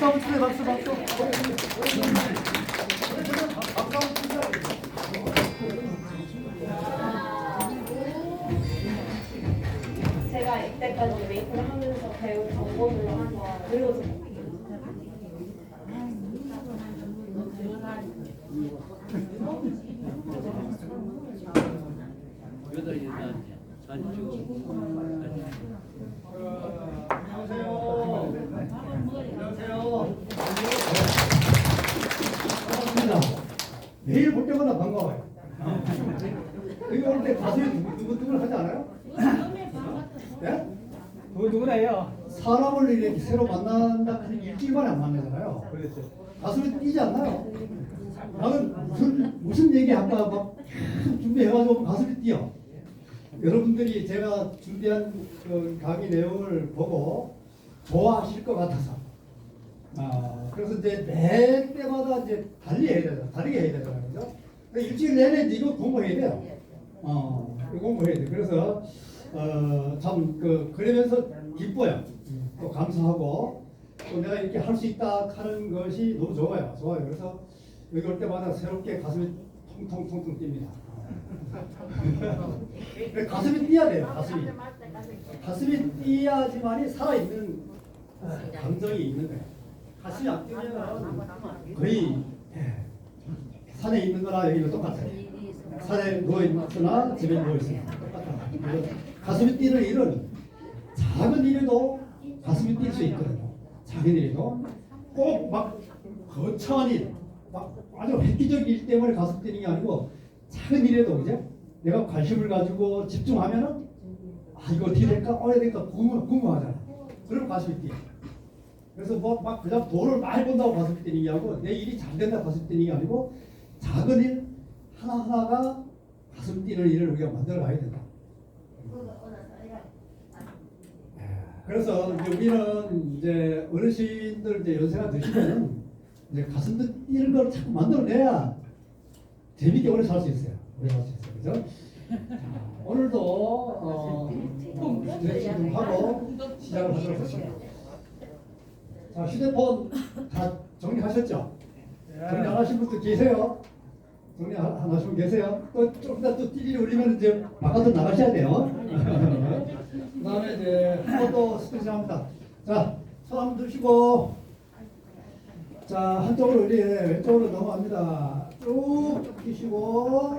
한번 주세요. 박수. 박수 한번 주세요. 제가 이때까지 메이크를 하면서 배운 방법으로 한번 들려줘 볼게요. 여자 사진 찍어. 반갑습니다. 매일 볼 때마다 반가워요. 여기 올 때 가슴이 두근두근 하지 않아요? 네? 두근두근해요. 사람을 이렇게 새로 만난다 하는 일주일 만에 안 만나잖아요. 그렇죠. 가슴이 뛰지 않나요? 나는 무슨 얘기 할까 막 계속 준비해가지고 가슴이 뛰어. 여러분들이 제가 준비한 그 강의 내용을 보고 좋아하실 것 같아서. 그래서 이제 매 때마다 이제 다르게 해야 되잖아요. 그죠? 그러니까 일주일 내내 이거 공부해야 돼요. 이거 공부해야 돼. 그래서, 참, 그러면서 기뻐요. 또 감사하고, 또 내가 이렇게 할 수 있다 하는 것이 너무 좋아요. 그래서 여기 올 때마다 새롭게 가슴이 통통통통 뜁니다. 가슴이 뛰어야 돼요. 가슴이 뛰어야지만이 살아있는 감정이 있는 거예요. 가슴이 안 뛰면 거의 산에 있는 거나 여기는 똑같아요. 산에 누워있거나 집에 누워있으나 똑같아요. 가슴이 뛰는 일은 작은 일에도 가슴이 뛸 수 있거든요. 작은 일에도 꼭 막 거창한 일, 막 아주 획기적인 일 때문에 가슴 뛰는 게 아니고 작은 일에도 이제 내가 관심을 가지고 집중하면은 이거 어떻게 될까? 어떻게 될까? 궁금하잖아. 그러면 가슴이 뛰어. 그래서 뭐 막 그냥 돈을 많이 번다고 가슴이 뛰는 게 아니고 내 일이 잘 된다고 가슴이 뛰는 게 아니고 작은 일 하나하나가 가슴 뛰는 일을 우리가 만들어 가야 된다. 그래서 이제 우리는 이제 어르신들 이제 연세가 드시면은 이제 가슴 뛰는 걸 자꾸 만들어내야 재밌게 오래 살 수 있어요. 그죠? 오늘도 스트레칭 하고 시작을 하도록 하겠습니다. 자, 휴대폰 다 정리하셨죠? 정리 안 하신 분들 계세요? 정리 안 하신 분 계세요? 또 좀 이따 또 띠리를 울리면 이제 바깥으로 나가셔야 돼요. 그 다음에 이제 한 번 더 스트레칭 합니다. 자, 손 한번 드시고, 자, 한쪽으로 왼쪽으로 넘어갑니다. 쭉 뛰시고,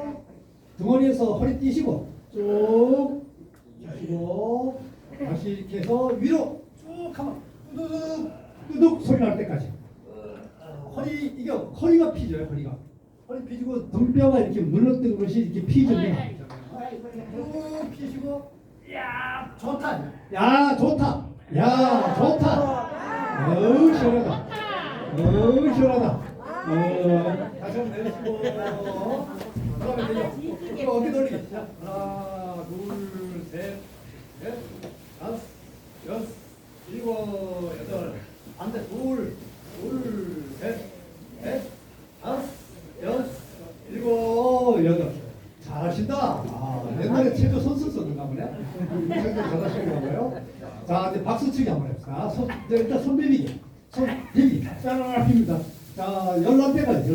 등원리에서 허리 띄시고, 쭉 뛰시고, 다시 이렇게 해서 위로 쭉 하면 뚜둑 소리 날 때까지. 이게 허리가 피져요, 허리 피지고 등뼈가 이렇게 물러뜨는 것이 이렇게 피져요. 쭉 피시고, 야, 좋다. 어우, 시원하다. 다시 한번 내리시고, 그다음에 내려. 어깨 돌리기. 하나, 둘, 셋, 넷, 다섯, 여섯, 일곱, 여덟. 안 돼. 둘, 셋, 넷, 다섯, 여섯, 일곱, 여덟. 잘하신다. 옛날에 체조 선수 썼는가 보네. 체조 잘하시는가 봐요. 자, 이제 박수치기 한번 해봅시다. 일단 손 비비기. 쫙 빕니다. 자, 11대까지.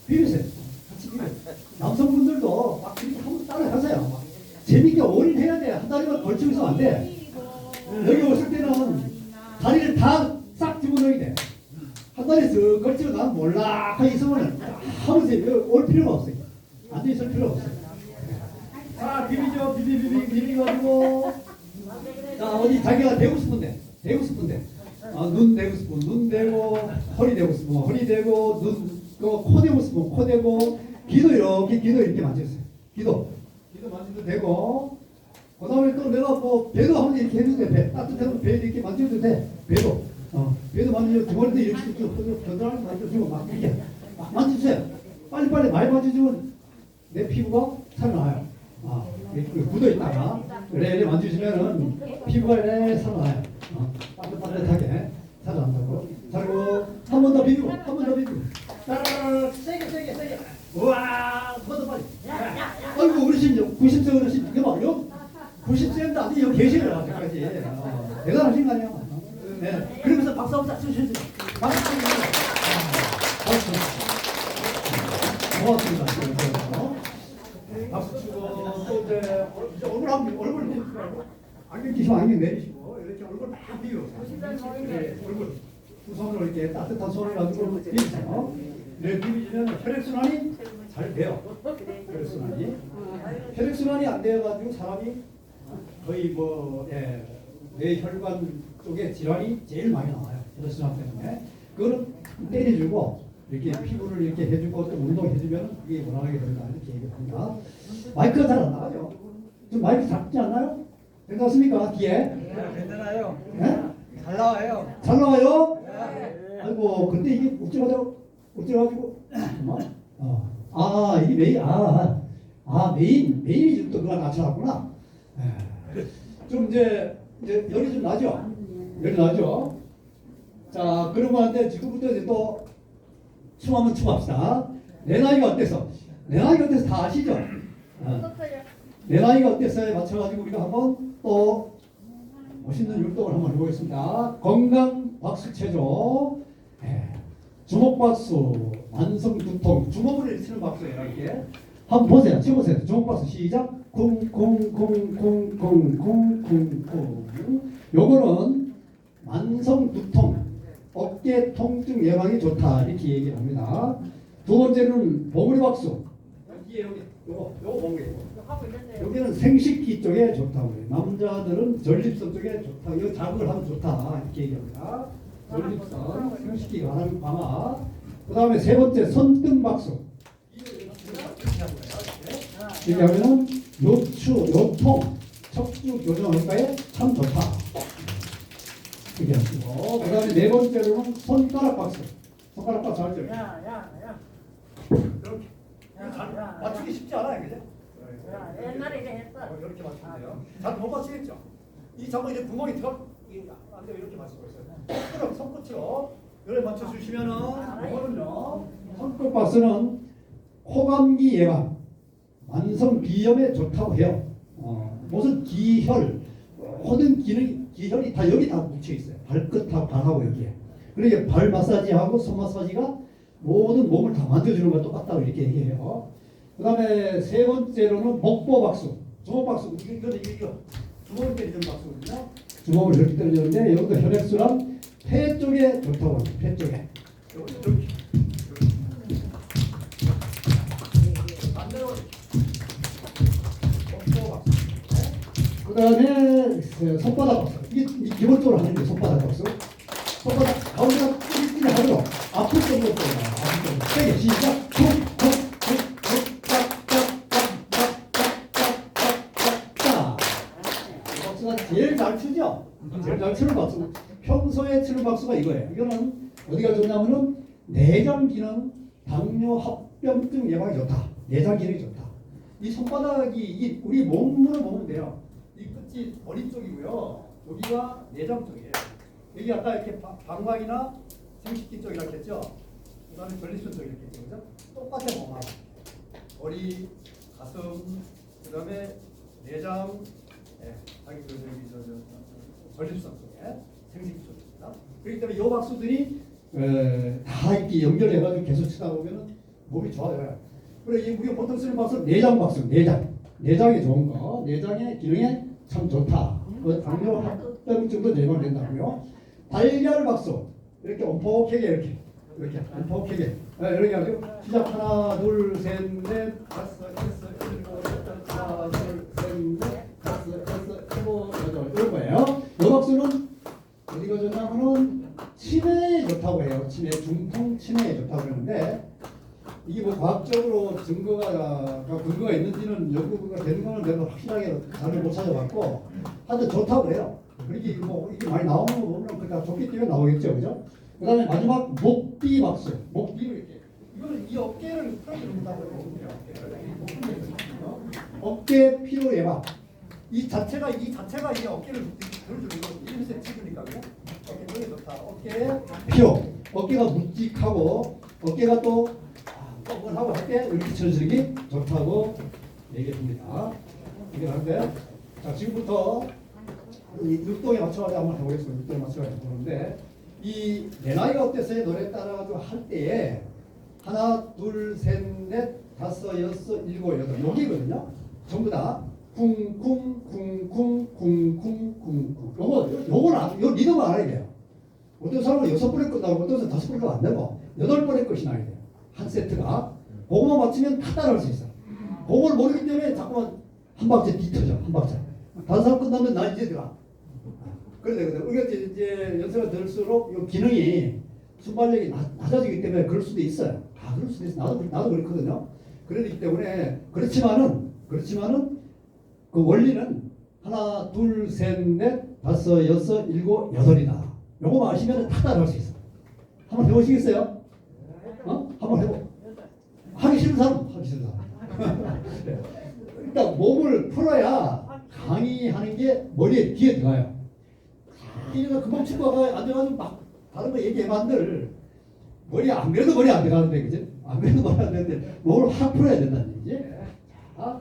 비비세요. 같이 비벼. 남성분들도 막 이렇게 한번 따라 하세요. 막. 재밌게 올인해야 돼. 한 다리만 걸치고 있으면 안 돼. 여기 오실 때는 다리를 다 싹 집어넣어야 돼. 한 다리 쓱 걸치고 나는 몰락하게 있으면 하면서 올 필요가 없어요. 앉아있을 필요가 없어요. 자, 비비죠. 비비가지고. 자, 어디 자기가 되고 싶은데. 눈 대고 싶으면 눈 대고, 허리 대고 싶으면 허리 대고, 코 대고 싶으면 코 대고, 귀도 이렇게 만져주세요. 귀도 만져도 되고, 그 다음에 또 내가 뭐 배도 한번 이렇게 해도 돼. 배 따뜻하면 배 이렇게 만져도 돼. 배도 만져주고, 등머리도 이렇게 겨드랑이 만져주고 막 이렇게 막 만져주세요. 빨리 많이 만져주면 내 피부가 살아나요. 굳어있다가 이렇게 만져주시면은 피부가 이렇게 살아나요. 따뜻하게 살아난다고. 그리고 한 번 더 비비고, 세게. 우와, 한 번 더 빨리. 아이고, 어르신, 90세 어르신, 이거 봐요. 90세인데 아직 여기 계시네요, 아직까지. 대단하신 거 아니야? 네. 그러면서 박수 한번 딱 쳐주세요. 박수. 박수. 고맙습니다. 박수 치고 또 이제 얼굴 안경 끼시면 안경 내리시고 이렇게 얼굴 막 비우세요. 네, 얼굴 두 손으로 이렇게 따뜻한 손을 가지고 비비세요. 네, 비비시면 혈액순환이 잘 돼요. 혈액순환이. 혈액순환이 안 돼가지고 사람이 거의 뭐 뇌혈관 쪽에 질환이 제일 많이 나와요. 혈액순환 때문에. 그거는 때려주고 이렇게 피부를 이렇게 해주고 또 운동해주면 그게 원활하게 된다 이렇게 얘기합니다. 마이크가 잘 안 나가죠? 좀 마이크 작지 않나요? 괜찮습니까? 뒤에? 네, 괜찮아요. 네? 잘 나와요. 잘 나와요? 네. 아이고 근데 이게 어쩌가지고 이게 메인이 좀 또 그거 낮춰놨구나. 좀 이제 열이 좀 나죠? 열이 나죠? 자 그러면 안 돼. 지금부터 이제 또 춤하면 춤합시다. 내 나이가 어때서? 내 나이가 어때서 다 아시죠? 내 나이가 어땠어요? 맞춰가지고 우리가 한번 또 멋있는 율동을 한번 해보겠습니다. 건강 박수 체조, 주먹 박수, 만성 두통, 주먹으로 이렇게 치는 박수예요. 이렇게 한번 보세요. 쳐보세요. 주먹 박수 시작. 쿵쿵쿵쿵쿵쿵쿵쿵. 요거는 만성 두통, 어깨 통증 예방에 좋다 이렇게 얘기를 합니다. 두 번째는 봉우리 박수. 여기 요거 봉우리. 여기는 생식기 쪽에 좋다고 해요. 남자들은 전립선 쪽에 좋다. 이거 자극을 하면 좋다 이렇게 얘기합니다. 전립선, 생식기 강화. 그 다음에 세 번째 손등 박수. 이렇게 하면은 요통, 척추 교정 효과에 참 좋다. 이렇게 하시고. 그 다음에 네 번째로는 손가락 박수. 손가락 박수 알죠? 이렇게. 맞추기 쉽지 않아요, 그죠? 옛날에 이래 했어. 이렇게 맞추면 돼요. 잘 못 맞추겠죠? 이 잠깐 이제 구멍이 안 돼요. 이렇게 맞추고 있어요. 그럼 손끝으로 이렇게 맞춰주시면은 이거는요. 손끝 박수는 코감기 예방, 만성 비염에 좋다고 해요. 무슨 기혈, 모든 기혈이 다 여기 다 묻혀 있어요. 발끝하고 발하고 여기에. 그러니까 발 마사지하고 손 마사지가 모든 몸을 다 만져주는 것 똑같다고 이렇게 얘기해요. 그 다음에 세 번째로는 목보 박수, 주먹 박수. 이거 주먹을 때리는 박수거든요. 주먹을 이렇게 때리는데 여기도 혈액순환 폐 쪽에 좋다고 합니다. 폐 쪽에. 이렇게. 반대로 목보 박수. 그 다음에 손바닥 박수. 이게 기본적으로 하는 게 손바닥 박수. 손바닥 가운데가 찌릿찌릿 하죠. 아플 정도로 세게 시작. 박수가 제일 잘 치죠. 제일 잘 치는 박수. 평소에 치는 박수가 이거예요. 이거는 어디가 좋냐면은 내장 기능, 당뇨, 합병증 예방이 좋다. 내장 기능이 좋다. 이 손바닥이 우리 몸으로 보면 돼요. 이 끝이 머리 쪽이고요. 여기가 내장 쪽이에요. 여기 아까 이렇게 방광이나 생식기 쪽이라고 했죠. 그 다음에 전립선 쪽 이렇게 했죠. 그죠? 똑같아 보면 머리, 가슴, 그 다음에 내장, 전립선 쪽에 생식기 쪽입니다. 그렇기 때문에 이 박수들이 다 이렇게 연결해가지고 계속 치다 보면은 몸이 좋아져요. 그래 우리가 보통 쓰는 박수는 내장 박수, 내장에 좋은 거, 내장의 기능에 참 좋다. 당뇨 합병증도 예방된다고요. 달걀 박수 이렇게 엄폭하게 이렇게 엄폭하게 이렇게 하죠. 시작. 하나 둘셋넷 다섯 여섯 일곱 여덟 하나 둘셋넷 다섯 여섯 일곱 여덟 이런 거예요. 이 박수는 어디가 좋냐면은 치매에 좋다고 해요. 중풍 치매에 좋다고 그러는데 이게 뭐 과학적으로 근거가 있는지는 연구가 되는 거는 내가 확실하게 잘 못 찾아봤고 하여튼 좋다고 그래요. 그렇게 이게 많이 나오는 거 보면 그러니까 좋기 때문에 나오겠죠, 그죠? 그 다음에 마지막 목비 박수. 목비로 이렇게. 이거는 이 어깨를 풀어준다고 해요. 어깨 피로 예방. 이 자체가 이 어깨를 들어주는 거. 1cm 찍으니까 그죠? 어깨 되게 좋다. 어깨 피로. 어깨가 묵직하고 어깨가 또 뻥뻥하고 할 때 이렇게 쳐주기 좋다고 얘기합니다. 이게 다른데요. 자 지금부터 이 율동에 맞춰가지고 한번 해보겠습니다. 율동에 맞춰가지고 보는데 이 내 나이가 어땠어요? 노래 따라가지고 할 때에 하나, 둘, 셋, 넷, 다섯, 여섯, 일곱, 여덟 여기거든요. 전부 다 쿵쿵쿵쿵쿵쿵쿵 요거 리듬을 알아야 돼요. 어떤 사람은 6번에 끝나고 어떤 사람은 5번에 안 되고 8번에 끝이 나야 돼요. 한 세트가. 그거만 맞추면 다 따라할 수 있어. 그걸 모르기 때문에 자꾸만 한 박자 뒤터져. 한 박자. 다른 사람 끝나면 나 이제 들어가. 그런데 이게 이제 연세가 들수록 이 기능이 순발력이 낮아지기 때문에 그럴 수도 있어요. 다 그럴 수도 있어. 나도 그렇거든요. 그렇기 때문에 그렇지만은 그 원리는 하나, 둘, 셋, 넷, 다섯, 여섯, 일곱, 여덟이다. 요거만 아시면 다 따라할 수 있어. 한번 해보시겠어요? 한번 해보. 하기 싫은 사람, 하기 싫은 사람. 일단 몸을 풀어야 강의하는 게 머리에 뒤에 들어가요. 강의가 금방 친구가 앉아가지고 막 다른 거 얘기해봤들 머리 안 그래도 머리 안 들어가는데, 그지? 안 그래도 머리 안 되는데 몸을 확 풀어야 된다는 얘기지. 자,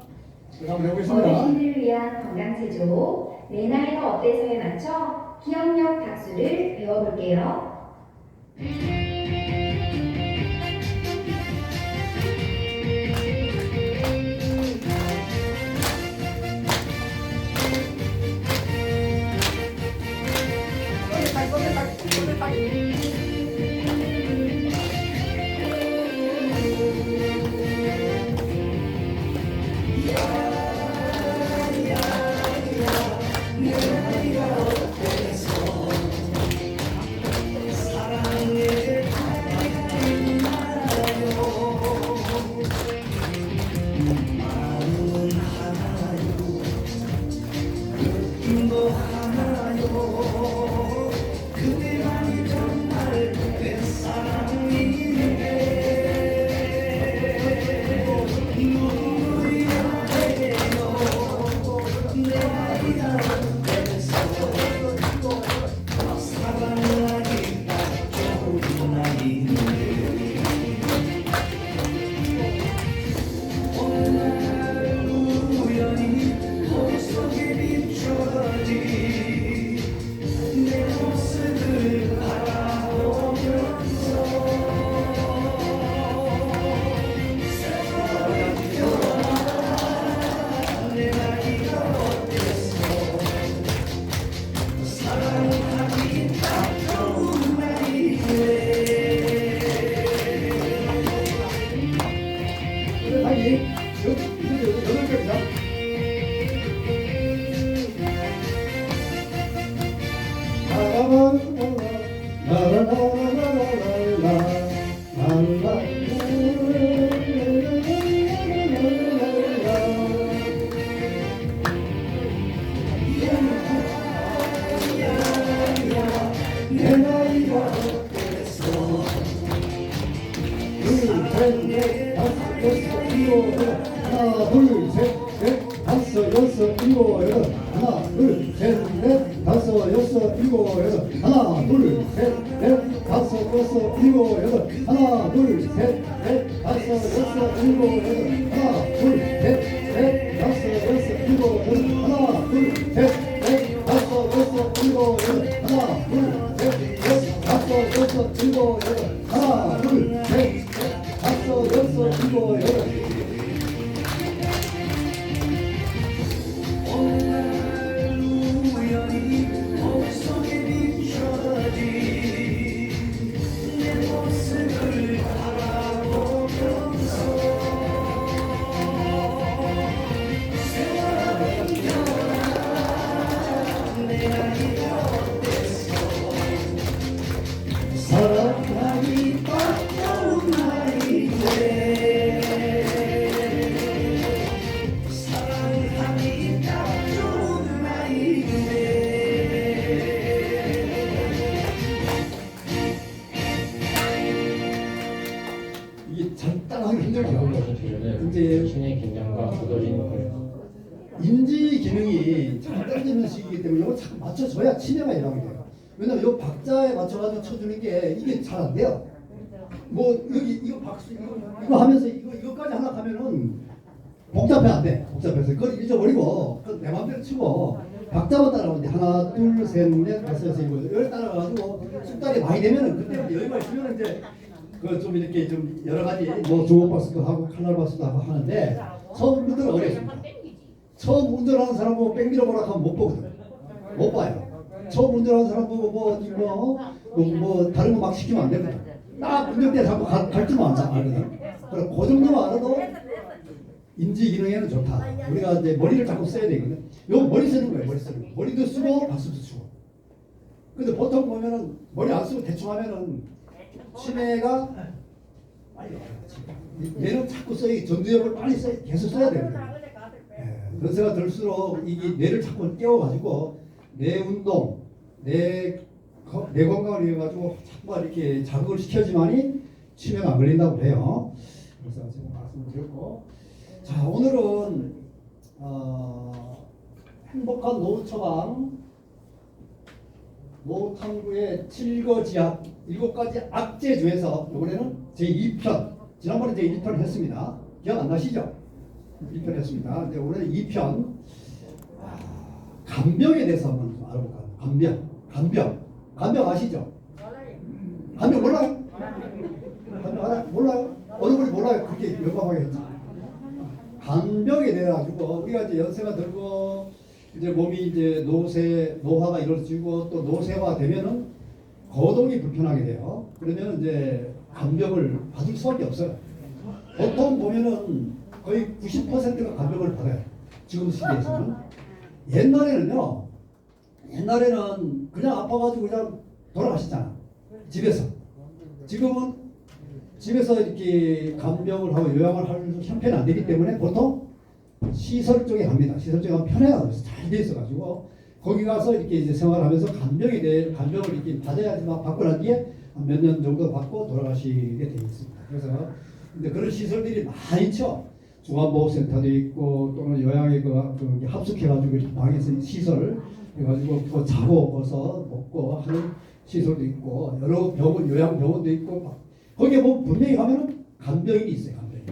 한번 해보겠습니다. 어르신들을 위한 건강체조 내 나이가 어때서에 맞춰 기억력 박수를 배워볼게요. 하나, 둘, 셋, 넷, 다섯, 여섯, 일곱, 여덟. 하나, 둘, 셋, 넷, 다섯, 여섯, 일곱, 여덟. 하나, 둘, 셋, 넷, 다섯, 여섯, 일곱, 여덟. 하나, 둘, 셋, 넷, 다섯, 여섯, 일곱, 여덟. 하나, 둘, 셋, 넷, 다섯, 여섯, 일곱, 여덟. 하나, 둘, 셋, 넷, 다섯, 여섯, 일곱, 여덟. 하나, 둘, 셋, 넷, 다섯, 여섯, 일곱, 여덟. 하나, 둘, 셋, 넷, 다섯, 여섯, 일곱, 여덟. 사랑하기 딱 좋은 나이인데 사랑하기 딱 좋은 나이인데 이게 간단하게 힘들죠. 이제 신의 긴장과 굳어진 인지 기능이 잘 떨어지는 시기이기 때문에 이거 잘 맞춰줘야 치매가 일어나게 돼요. 왜냐면 이 박자에 맞춰가지고 쳐주는 게 이게 잘 안 돼요. 뭐 여기 이거 박수 이거 하면서 이거까지 하나 가면은 복잡해 안 돼. 복잡해서 그걸 잊어버리고 내 맘대로 치고 박자만 따라가면 돼. 하나, 둘, 셋, 넷, 다섯, 여섯, 일곱. 이걸 따라가가지고 숙달이 많이 되면은 그때 여유가 있으면 이제 그 좀 이렇게 좀 여러 가지 뭐 주먹박스도 하고 칼날박스도 하고 하는데 처음 분들은 어렵습니다. 처음 운전하는 사람 보고 뺑기로 보라 하면 못 보거든. 못 봐요. 처음 운전하는 사람 보고 뭐 다른 거 막 시키면 안 되거든. 딱 운전대 잡고 갈 줄만 알거든. 그럼 그 정도만 알아도 인지 기능에는 좋다. 우리가 이제 머리를 자꾸 써야 되거든. 요 머리 쓰는 거예요. 머리 쓰는 거. 머리도 쓰고 박수도 치고. 근데 보통 보면은 머리 안 쓰고 대충 하면은 치매가 빨리 와요. 뇌는 자꾸 써야 전두엽을 빨리 계속 써야 되거든. 연세가 들수록 이게 뇌를 자꾸 깨워가지고 뇌 운동, 뇌 건강을 위해 가지고 자꾸 이렇게 자극을 시켜지만이 치매가 안 걸린다고 해요. 그래서 제가 말씀드렸고, 자 오늘은 행복한 노후 처방 노후 탐구의 7거지약 7가지 악재 중에서 이번에는 제 2편 지난번에 제 1편 했습니다. 기억 안 나시죠? 1편 했습니다. 근데 오늘 2편 간병에 대해서 한번 좀 알아볼까요? 간병 아시죠? 간병 몰라요? 간병 알아요? 몰라요? 어느 분이 몰라요? 그렇게 명확하게 했지. 간병에 대해 가지고 우리가 이제 연세가 들고 이제 몸이 이제 노화가 이루어지고 또 노쇠화 되면은 거동이 불편하게 돼요. 그러면 이제 간병을 받을 수밖에 없어요. 보통 보면은 거의 90%가 간병을 받아요. 지금 시기에서는. 옛날에는 그냥 아파가지고 그냥 돌아가시잖아. 집에서. 지금은 집에서 이렇게 간병을 하고 요양을 할 형편이 안 되기 때문에 보통 시설 쪽에 갑니다. 시설 쪽에 가면 편해요. 잘 돼 있어가지고 거기 가서 이렇게 이제 생활하면서 간병을 이렇게 받아야지만 받고 난 뒤에 몇 년 정도 받고 돌아가시게 되어 있습니다. 그래서 근데 그런 시설들이 많죠. 중환보호센터도 있고 또는 요양에 합숙해가지고 이렇게 방에서 시설 해가지고 또 자고 벗어 먹고 하는 시설도 있고 여러 병원 요양병원도 있고 거기에 보면 분명히 가면은 간병인이 있어요. 간병인.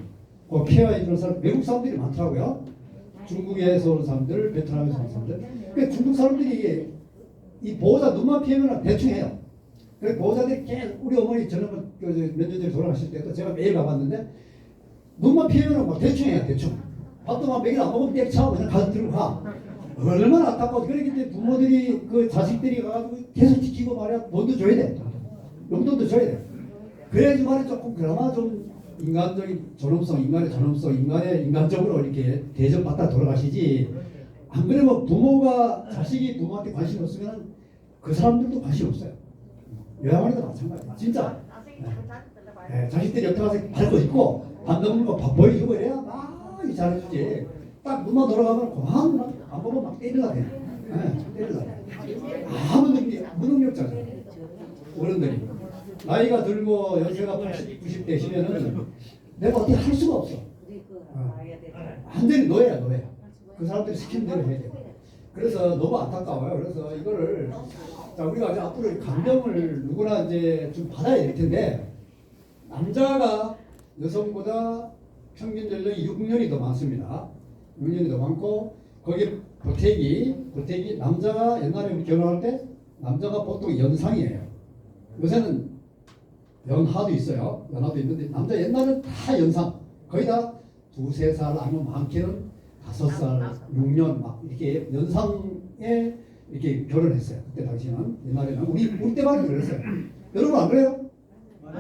그 케어해 주는 사람 외국 사람들이 많더라고요. 중국에서 온 사람들, 베트남에서 온 사람들. 그러니까 중국 사람들이 이 보호자 눈만 피우면 대충 해요. 그래서 보호자들이 계속 우리 어머니 저는 몇 년 전에 돌아가실 때도 제가 매일 가봤는데 눈만 피우면 막 대충 해요. 대충. 밥도 막 매일 안 먹으면 떼쳐 그냥 가서 들고 가. 얼마나 안타까워. 그러기 때문에 부모들이 그 자식들이 가가지고 계속 지키고 말이야 돈도 줘야 돼. 용돈도 줘야 돼. 그래야지만 조금 그나마 좀 인간적인 존엄성, 인간의 인간적으로 이렇게 대접받다 돌아가시지. 안 그러면 부모가 자식이 부모한테 관심 없으면 그 사람들도 관심 없어요. 요양원에도 마찬가지야. 진짜. 자식들이 옆에 가서 밟고 있고 밥 먹는 거 밥 보여주고 이래야 막 잘해주지. 딱 눈만 돌아가면 그만 안 보면 막 때리려 돼. 때리려 돼. 아무 무능력자잖아. 어른들이. 나이가 들고 연세가 80, 90 되시면은 내가 어떻게 할 수가 없어. 완전히 노예야. 그 사람들이 시키는 대로 해야 돼. 그래서 너무 안타까워요. 그래서 이거를 자 우리가 이제 앞으로 간병을 누구나 이제 좀 받아야 될 텐데 남자가 여성보다 평균 연령이 6년이 더 많습니다. 6년이 더 많고 거기에 보태기 남자가 옛날에 우리 결혼할 때 남자가 보통 연상이에요. 요새는 연하도 있어요. 연하도 있는데 남자 옛날은 다 연상. 거의 다 2-3살 아니면 많게는 5살, 6년 막 이렇게 연상에 이렇게 결혼했어요. 그때 당시는 옛날에는 우리 때만 그랬어요. 여러분 안 그래요?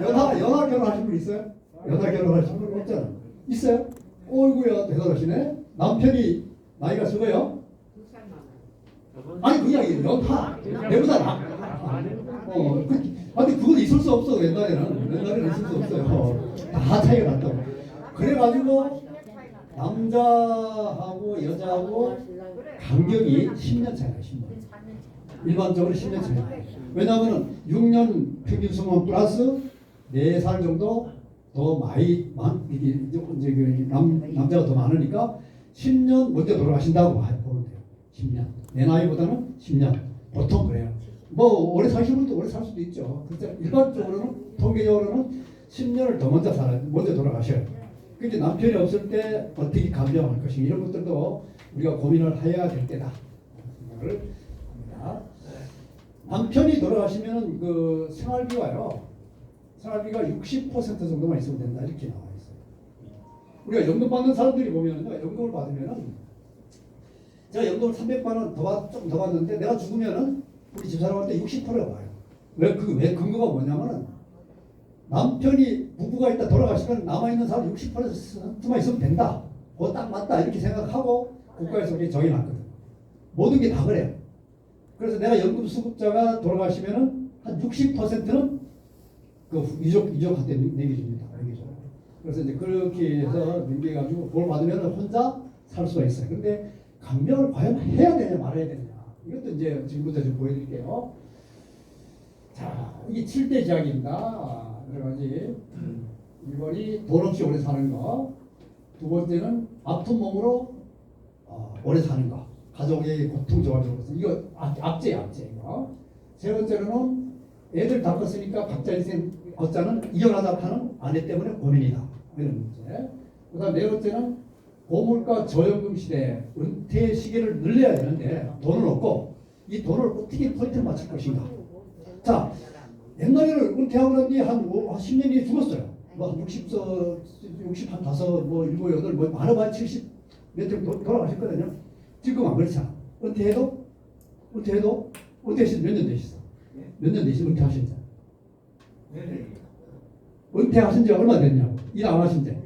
연하 결혼하신 분 있어요? 연하 결혼하신 분 없잖아. 있어요? 어이구야 대단하시네. 남편이 나이가 적어요? 아니 그냥 연하 내보다 나. 근데 그건 있을 수 없어. 옛날에는 있을 수 없어요. 다 차이가 났다고. 그래가지고 남자하고 여자하고 간격이 10년 차이나 10년. 일반적으로 10년 차이. 왜냐하면 6년 평균 수명 플러스 4살 정도 더 남자가 더 많으니까 10년 먼저 돌아가신다고 보면 돼요. 10년. 내 나이보다는 10년. 보통 그래요. 뭐 오래 사시는 분도 오래 살 수도 있죠. 그래서 일반적으로는 통계적으로는 10년을 더 먼저 돌아가셔요. 근데 남편이 없을 때 어떻게 간병할 것인가 이런 것들도 우리가 고민을 해야 될 때다. 생각을 합니다. 남편이 돌아가시면 그 생활비가요. 생활비가 60% 정도만 있으면 된다 이렇게 나와 있어요. 우리가 연금 받는 사람들이 보면은요, 연금을 받으면은 제가 연금을 300만 원 조금 더 받는데 내가 죽으면은 우리 집사람한테 60%가 와요. 왜 근거가 뭐냐면은 남편이 부부가 일단 돌아가시면 남아있는 사람 60%만 있으면 된다. 그거 딱 맞다 이렇게 생각하고 국가에서 그렇게 정해놨거든. 모든 게 다 그래요. 그래서 내가 연금 수급자가 돌아가시면은 한 60%는 그 유족한테 내겨줍니다. 그래서 이제 그렇게 해서 넘겨가지고 그걸 받으면 혼자 살 수가 있어요. 근데 간병을 과연 해야 되냐 말아야 되냐 이것도 이제 지금부터 좀 보여드릴게요. 자, 이게 7대 제약입니다. 여러 가지. 1번이 돈 없이 오래 사는 거. 두 번째는 아픈 몸으로 오래 사는 거. 가족의 고통 좋아지는 것. 이거 악재야, 악재. 이거. 세 번째로는 애들 다 컸으니까 각자 인생 걷자는 이혼하자 하는 아내 때문에 고민이다. 이런 문제. 그 다음 네 번째는 고물가 저연금 시대에 은퇴 시기를 늘려야 되는데 돈은 없고 이 돈을 어떻게 포인트를 맞출 것인가. 자, 옛날에는 은퇴하고 난 뒤에 한 10년이 죽었어요. 뭐 60, 한 5, 뭐 7, 8, 뭐 많아봐야 70 몇 점 돌아가셨거든요. 지금 안 그렇잖아. 은퇴하신 몇 년 되셨어? 몇 년 되시면 은퇴하신 지? 은퇴하신 지 얼마 됐냐고? 일 안 하신 지?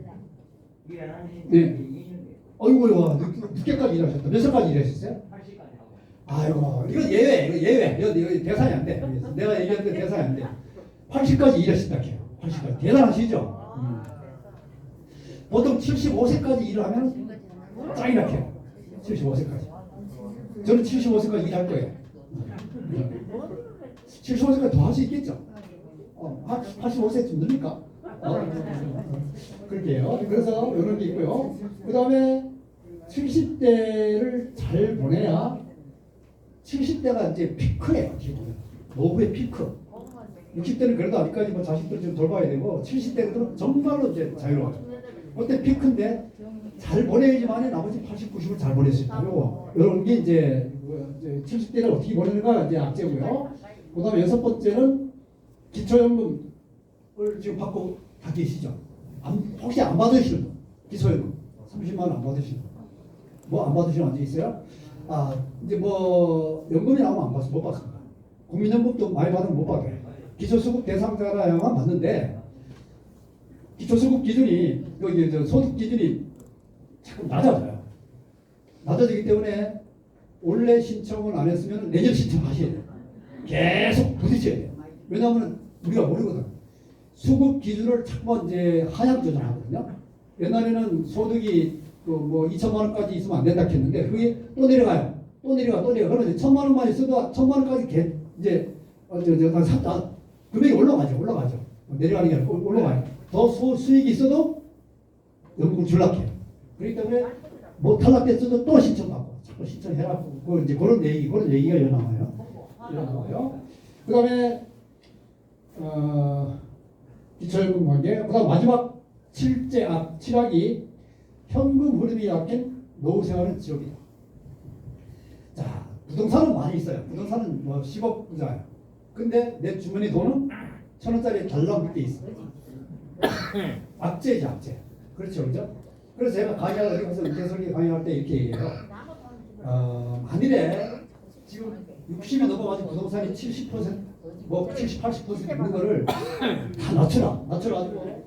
네. 어이구야, 늦게까지 일하셨다. 몇 살까지 일하셨어요? 80까지 하고. 아이고, 이거 예외. 이거 대상이 안 돼. 내가 얘기할 때 대상이 안 돼. 80까지 일하셨다 해요. 80까지. 대단하시죠? 보통 75세까지 일을 하면 짱이라 해요. 75세까지. 저는 75세까지 일할 거예요. 75세까지 더 할 수 있겠죠? 85세쯤 늘릴까? 그럴게요. 그래서 이런 게 있고요. 그 다음에 70대를 잘 보내야 70대가 이제 피크예요. 지금 노후의 피크. 60대는 그래도 아직까지 뭐 자식들 좀 돌봐야 되고 70대는 정말로 이제 자유로워요. 그때 피크인데 잘 보내야지만 나머지 80, 90을 잘 보낼 수 있다고. 이런 게 이제 70대를 어떻게 보내는가 이제 악재고요. 그 다음에 여섯 번째는 기초연금을 지금 받고 다 계시죠? 혹시 안 받으시는 분? 기초연금 30만 원 안 받으시는 분? 뭐 안 받으시는 분 있어요? 이제 뭐 연금이 나오면 안 못 받습니다. 국민연금도 많이 받으면 못 받아요. 기초수급 대상자라야만 받는데 기초수급 기준이 여기 소득 기준이 자꾸 낮아져요. 낮아지기 때문에 원래 신청을 안 했으면 내년 신청하셔야 돼요. 계속 부딪혀야 돼요. 왜냐하면 우리가 모르거든. 수급 기준을 자꾸 이제 하향 조정하거든요. 옛날에는 소득이 뭐 2천만 원까지 있으면 안 된다 했는데 그게 또 내려가요. 또 내려가. 그러면 이제 1,000만 원만 있어도 1,000만 원까지 이제 금액이 올라가죠. 내려가는 게 아니고 올라가요. 더 수익이 있어도 연금을 줄락해요. 그렇기 때문에 뭐 탈락됐어도 또 신청받고 자꾸 신청해라. 이제 그런 얘기가 나와요. 그다음에 기초연금 관계. 그다음 마지막 7악이 현금 흐름이 약한 노후 생활은 지옥이다. 자, 부동산은 많이 있어요. 부동산은 뭐 10억 부자예요. 근데 내 주머니 돈은 1,000원짜리 달랑 게 있어. 악재지, 악재. 그렇죠, 그죠? 그래서 제가 강의하러 가서 은퇴설계 강의할 때 이렇게 얘기해요. 만일에 지금 60이 넘어가지고 부동산이 70%, 뭐 70, 80% 있는 거를 다 낮춰가지고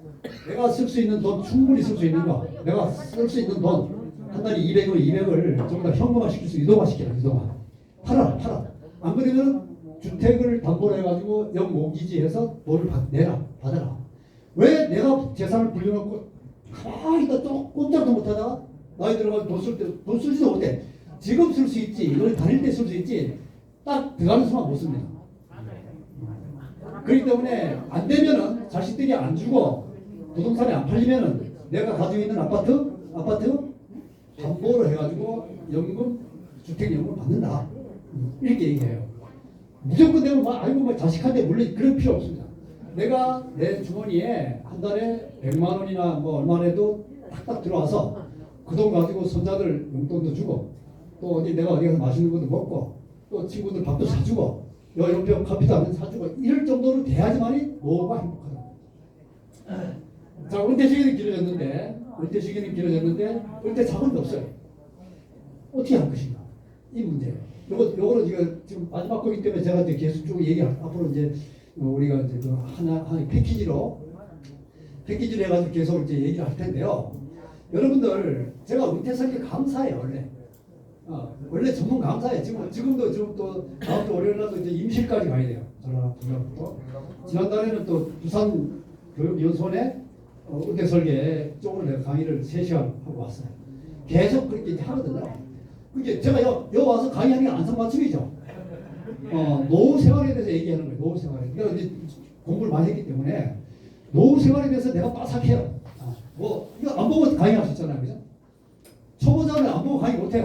내가 쓸 수 있는 돈 충분히 쓸 수 있는 거, 내가 쓸 수 있는 돈 한 달에 200을 전부 다 현금화 시킬 수 있는 유동화. 팔아. 안 그러면 주택을 담보로 해가지고 영모기지해서 돈을 받아라. 왜 내가 재산을 불려놓고 가만히 있다 또 꼼짝도 못하다가 나이 들어가서 돈 쓰지도 못해. 지금 쓸 수 있지. 이걸 다닐 때 쓸 수 있지. 딱 들어가는 수만 못 씁니다. 그렇기 때문에 안 되면은 자식들이 안 주고 부동산이 안 팔리면은 내가 가지고 있는 아파트 담보로 해가지고 주택연금을 받는다. 이렇게 얘기해요. 무조건 내가 뭐 자식한테 물론 그럴 필요 없습니다. 내가 내 주머니에 한 달에 100만 원이나 뭐 얼마 해도 탁탁 들어와서 그 돈 가지고 손자들 용돈도 주고 또 어디 내가 어디 가서 맛있는 것도 먹고 또 친구들 밥도 사주고 여 옆에 커피도 한잔 사주고 이럴 정도로 돼야지만이 노후가 행복하다. 자, 은퇴 시기는 길어졌는데 은퇴 자금도 없어요. 어떻게 할 것인가? 이 문제. 요거는 지금 마지막 거기 때문에 제가 이제 계속 쭉 앞으로 이제 우리가 이제 그 하나 패키지로 해가지고 계속 이제 얘기를 할 텐데요. 여러분들 제가 은퇴설계 강사예요 원래. 원래 전문 강사예요. 지금도 또 다음 주 월요일 날도 이제 임실까지 가야 돼요. 전화부터. 지난달에는 또 부산 교육연수원에 은퇴 설계 쪽으로 내가 강의를 3시간 하고 왔어요. 계속 그렇게 이제 하거든요. 그게 제가 여기 와서 강의하는 게 안성맞춤이죠. 노후 생활에 대해서 얘기하는 거예요. 노후 생활에. 내가 이제 공부를 많이 했기 때문에 노후 생활에 대해서 내가 빠삭해요. 이거 안 보고 강의할 수 있잖아요. 그죠? 초보자는 안 보고 강의 못 해요.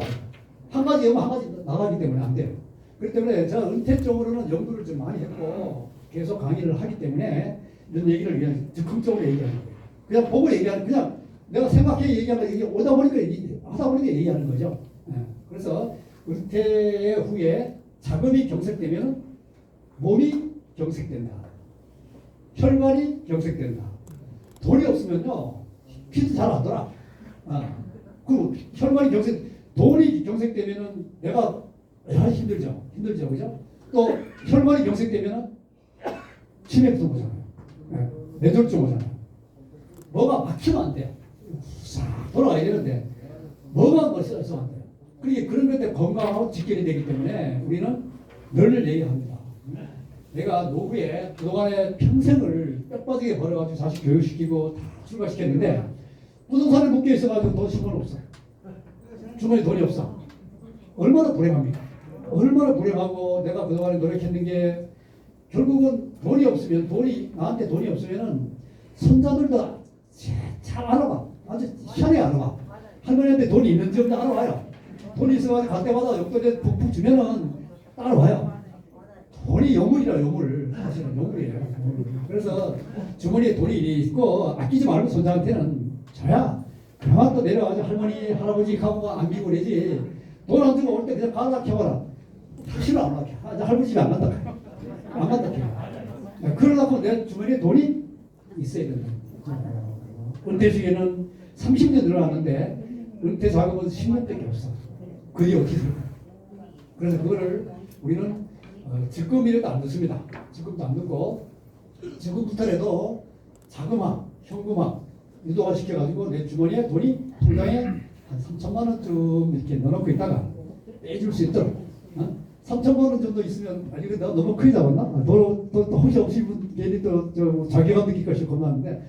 한 가지 영어 한 가지 나가기 때문에 안 돼요. 그렇기 때문에 제가 은퇴 쪽으로는 연구를 좀 많이 했고 계속 강의를 하기 때문에 이런 얘기를 그냥 즉흥적으로 얘기하는 거예요. 그냥 보고 얘기하는, 그냥 내가 생각해 얘기하는 거, 이게 하다 보니까 얘기하는 거죠. 그래서 은퇴 후에 자금이 경색되면 몸이 경색된다. 혈관이 경색된다. 돈이 없으면요 피도 잘 안 돌아. 그 혈관이 돈이 경색되면은 내가 힘들죠, 그죠? 또 혈관이 경색되면은 치매부터 오잖아요. 뇌졸중 오잖아요. 뭐가 막히면 안 돼요. 싹 돌아가야 되는데 뭐가 벌써 안 돼요. 그런 것 때문에 건강하고 직결이 되기 때문에 우리는 늘 얘기합니다. 내가 노후에 그동안에 평생을 뼈빠지게 벌어가지고 자식 교육시키고 다 출가시켰는데 부동산에 묶여 있어가지고 돈 10원 없어. 주머니 돈이 없어. 얼마나 불행합니까? 얼마나 불행하고 내가 그동안에 노력했는 게 결국은 나한테 돈이 없으면은 손자들도 잘 알아봐. 아주 희한해 알아봐. 할머니한테 돈이 있는지 없는지 알아봐요. 돈이 있어가지고 갈 때마다 용돈에 푹푹 주면은 따라와요. 돈이 요물이라 요물. 사실은 요물이에요. 그래서 주머니에 돈이 있고 아끼지 말고 손자한테는 줘야 그만 또 내려가서 할머니 할아버지 가고 안기고 그러지. 돈 안 주고 올 때 그냥 가다 켜봐라. 다시는 안 와게. 할머니 집에 안 간다. 안 간다 켜. 그러다 보면 내 주머니에 돈이 있어야 된다. 은퇴 시기에는 30년 늘어났는데 은퇴 자금은 10년밖에 없어. 그게 어떻게 될까? 그래서 그거를 우리는 지금이라도 안 넣습니다. 지금도 안 넣고 지금부터라도 자금화, 현금화 유도화 시켜가지고 내 주머니에 돈이 통장에 한 3천만 원쯤 이렇게 넣어놓고 있다가 빼줄 수 있도록 3천만 원 정도 있으면 이거 내가 너무 크게 잡았나? 또 혹시 없이 괜히 또 자괴감 느낄 것이 겁나는데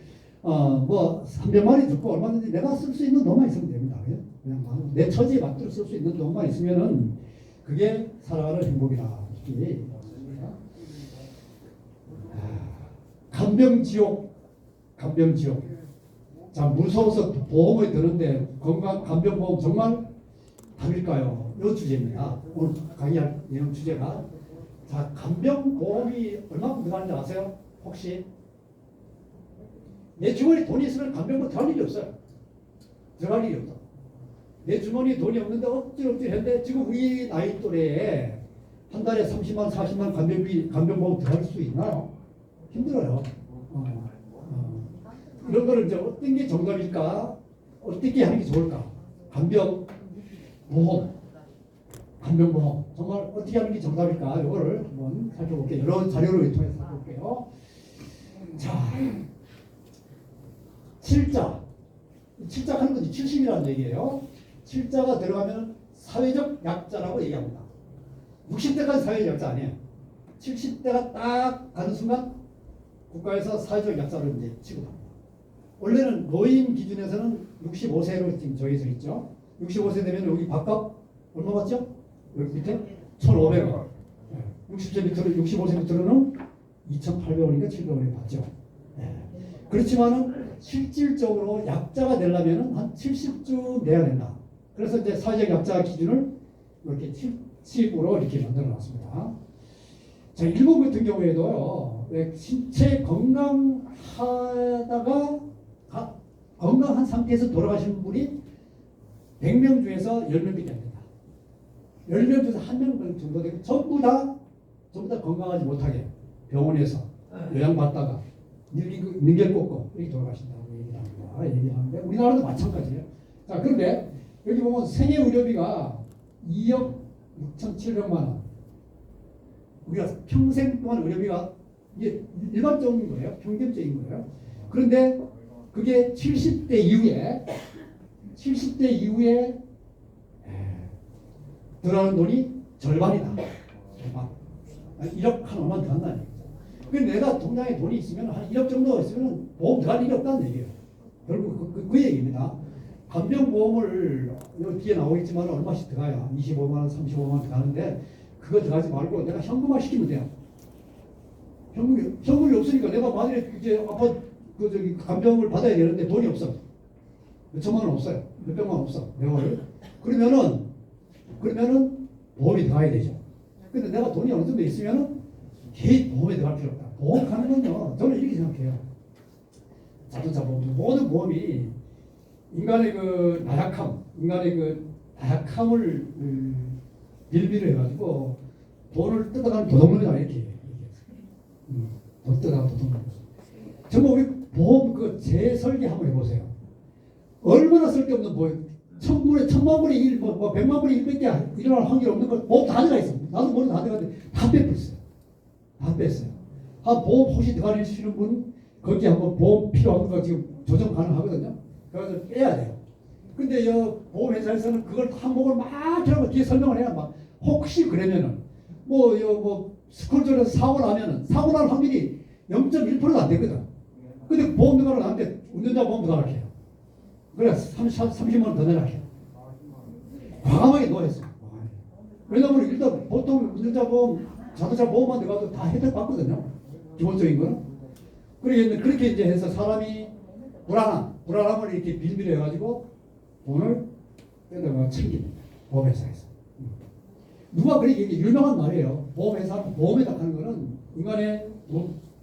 뭐 300만원 듣고 얼마든지 내가 쓸 수 있는 돈만 있으면 됩니다. 그냥 내 처지에 맞도록 쓸 수 있는 돈만 있으면은 그게 살아가는 행복이다. 간병지옥. 자, 무서워서 보험을 드는데 간병보험 정말 답일까요? 이 주제입니다. 오늘 강의할 내용 주제가. 자, 간병보험이 얼마큼 들어가는지 아세요? 혹시? 내 주머니에 돈이 있으면 간병보험 들어갈 일이 없어요. 들어갈 일이 없다. 내 주머니에 돈이 없는데 억지로 했는데 지금 우리 나이 또래에 한 달에 30만 40만 간병보험 들어갈 수 있나요? 힘들어요. 이런 거를 이제 어떤 게 정답일까? 어떻게 하는 게 좋을까? 간병보험 정말 어떻게 하는 게 정답일까? 이거를 한번 살펴볼게요. 여러 자료를 통해서 살펴볼게요. 자, 칠자하는 건 70이라는 얘기예요. 칠자가 들어가면 사회적 약자라고 얘기합니다. 60대까지 사회적 약자 아니에요. 70대가 딱 가는 순간 국가에서 사회적 약자로 이제 취급합니다. 원래는 노인 기준에서는 65세로 지금 정해져 있죠. 65세 되면 여기 밥값 얼마 받죠? 여기 밑에 1,500원. 60세 밑으로 65세 밑으로는 2,800원인가 700원이 받죠. 그렇지만은 실질적으로 약자가 되려면은 한 70주 내야 된다. 그래서 이제 사회적 약자 기준을 이렇게 70으로 이렇게 만들어 놨습니다. 자, 일본 같은 경우에도요, 신체 건강하다가 건강한 상태에서 돌아가신 분이 100명 중에서 10명밖에 안 된다. 10명 중에서 1명 정도 되고 전부 다 건강하지 못하게 병원에서 요양받다가 늙게 꽂고 이렇게 돌아가신다고 얘기하는데 우리나라도 마찬가지예요. 자, 그런데 여기 보면 생애 의료비가 2억 6,700만 원. 우리가 평생 동안 의료비가 이게 일반적인 거예요. 평균적인 거예요. 그런데 그게 70대 이후에 들어가는 돈이 절반이다. 절반. 1억 한 5만 더 한다는 얘기죠. 근데 내가 통장에 돈이 있으면 한 1억 정도 있으면 보험 들어갈 일이 없다는 얘기예요. 결국 그 얘기입니다. 간병보험을 여기 뒤에 나오겠지만 얼마씩 들어가야 25만 원, 35만 원 들어가는데 그거 들어가지 말고 내가 현금화 시키면 돼요. 현금이 없으니까 내가 만일에 이제 아파 간병을 받아야 되는데 돈이 없어. 몇 천만 원 없어요. 몇 백만 원 없어. 매월. 그러면은 보험이 들어가야 되죠. 근데 내가 돈이 어느 정도 있으면은 개인 보험에 들어갈 필요 없다. 보험 가는 건요. 저는 이렇게 생각해요. 자동차 보험, 모든 보험이 인간의 그 나약함을 빌미로 해가지고 돈을 뜯어가는 도둑놈이다 이렇게. 돈 뜯어가는 도둑놈. 정말 우리 보험 그 재설계 한번 해보세요. 얼마나 쓸데없는 보험. 1000만분의 1, 100만분의 1밖에 일어날 확률이 없는 걸 보험 다 들어가 있어. 나도 모르는 다 들어갔는데 다 빼버렸어요. 다 뺐어요. 한 보험 혹시 들어가시는 분 거기 한번 보험 필요한 거 지금 조정 가능하거든요. 그래서 빼야 돼요. 근데 이 보험회사에서는 그걸 항목을 막 하고 뒤에 설명을 해야 막 혹시 그러면은 스쿨존에서 사고 나면은 사고 날 확률이 0.1%도 안 되거든. 근데 보험 들어가러 나한테 운전자 보험 들어가라 해요. 그래 30만 원 더 내라 해요. 과감하게 놓아했어요. 왜냐면 일단 보통 운전자 보험, 자동차 보험만 들어가도 다 혜택 받거든요. 기본적인 거는. 그렇게 이제 해서 사람이 불안함을 이렇게 빌미로 해가지고 돈을 뜯어가 챙깁니다. 보험회사에서. 누가 그렇게 유명한 말이에요. 보험에 닥하는 거는 인간의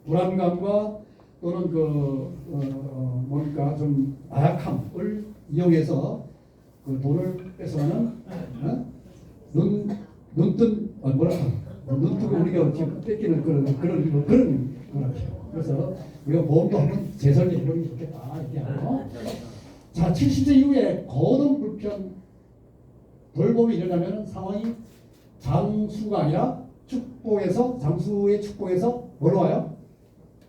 불안감과 또는 좀 나약함을 이용해서 그 돈을 뺏어가는 눈 뜨고 우리가 지금 뺏기는 그런 거라고요. 그래서 우리가 보험도 한번 재설계 해보는 게 좋겠다 이렇게 하고. 자, 70세 이후에 거동 불편 돌봄이 일어나면 상황이 장수가 아니라 장수의 축복에서 뭐로 와요?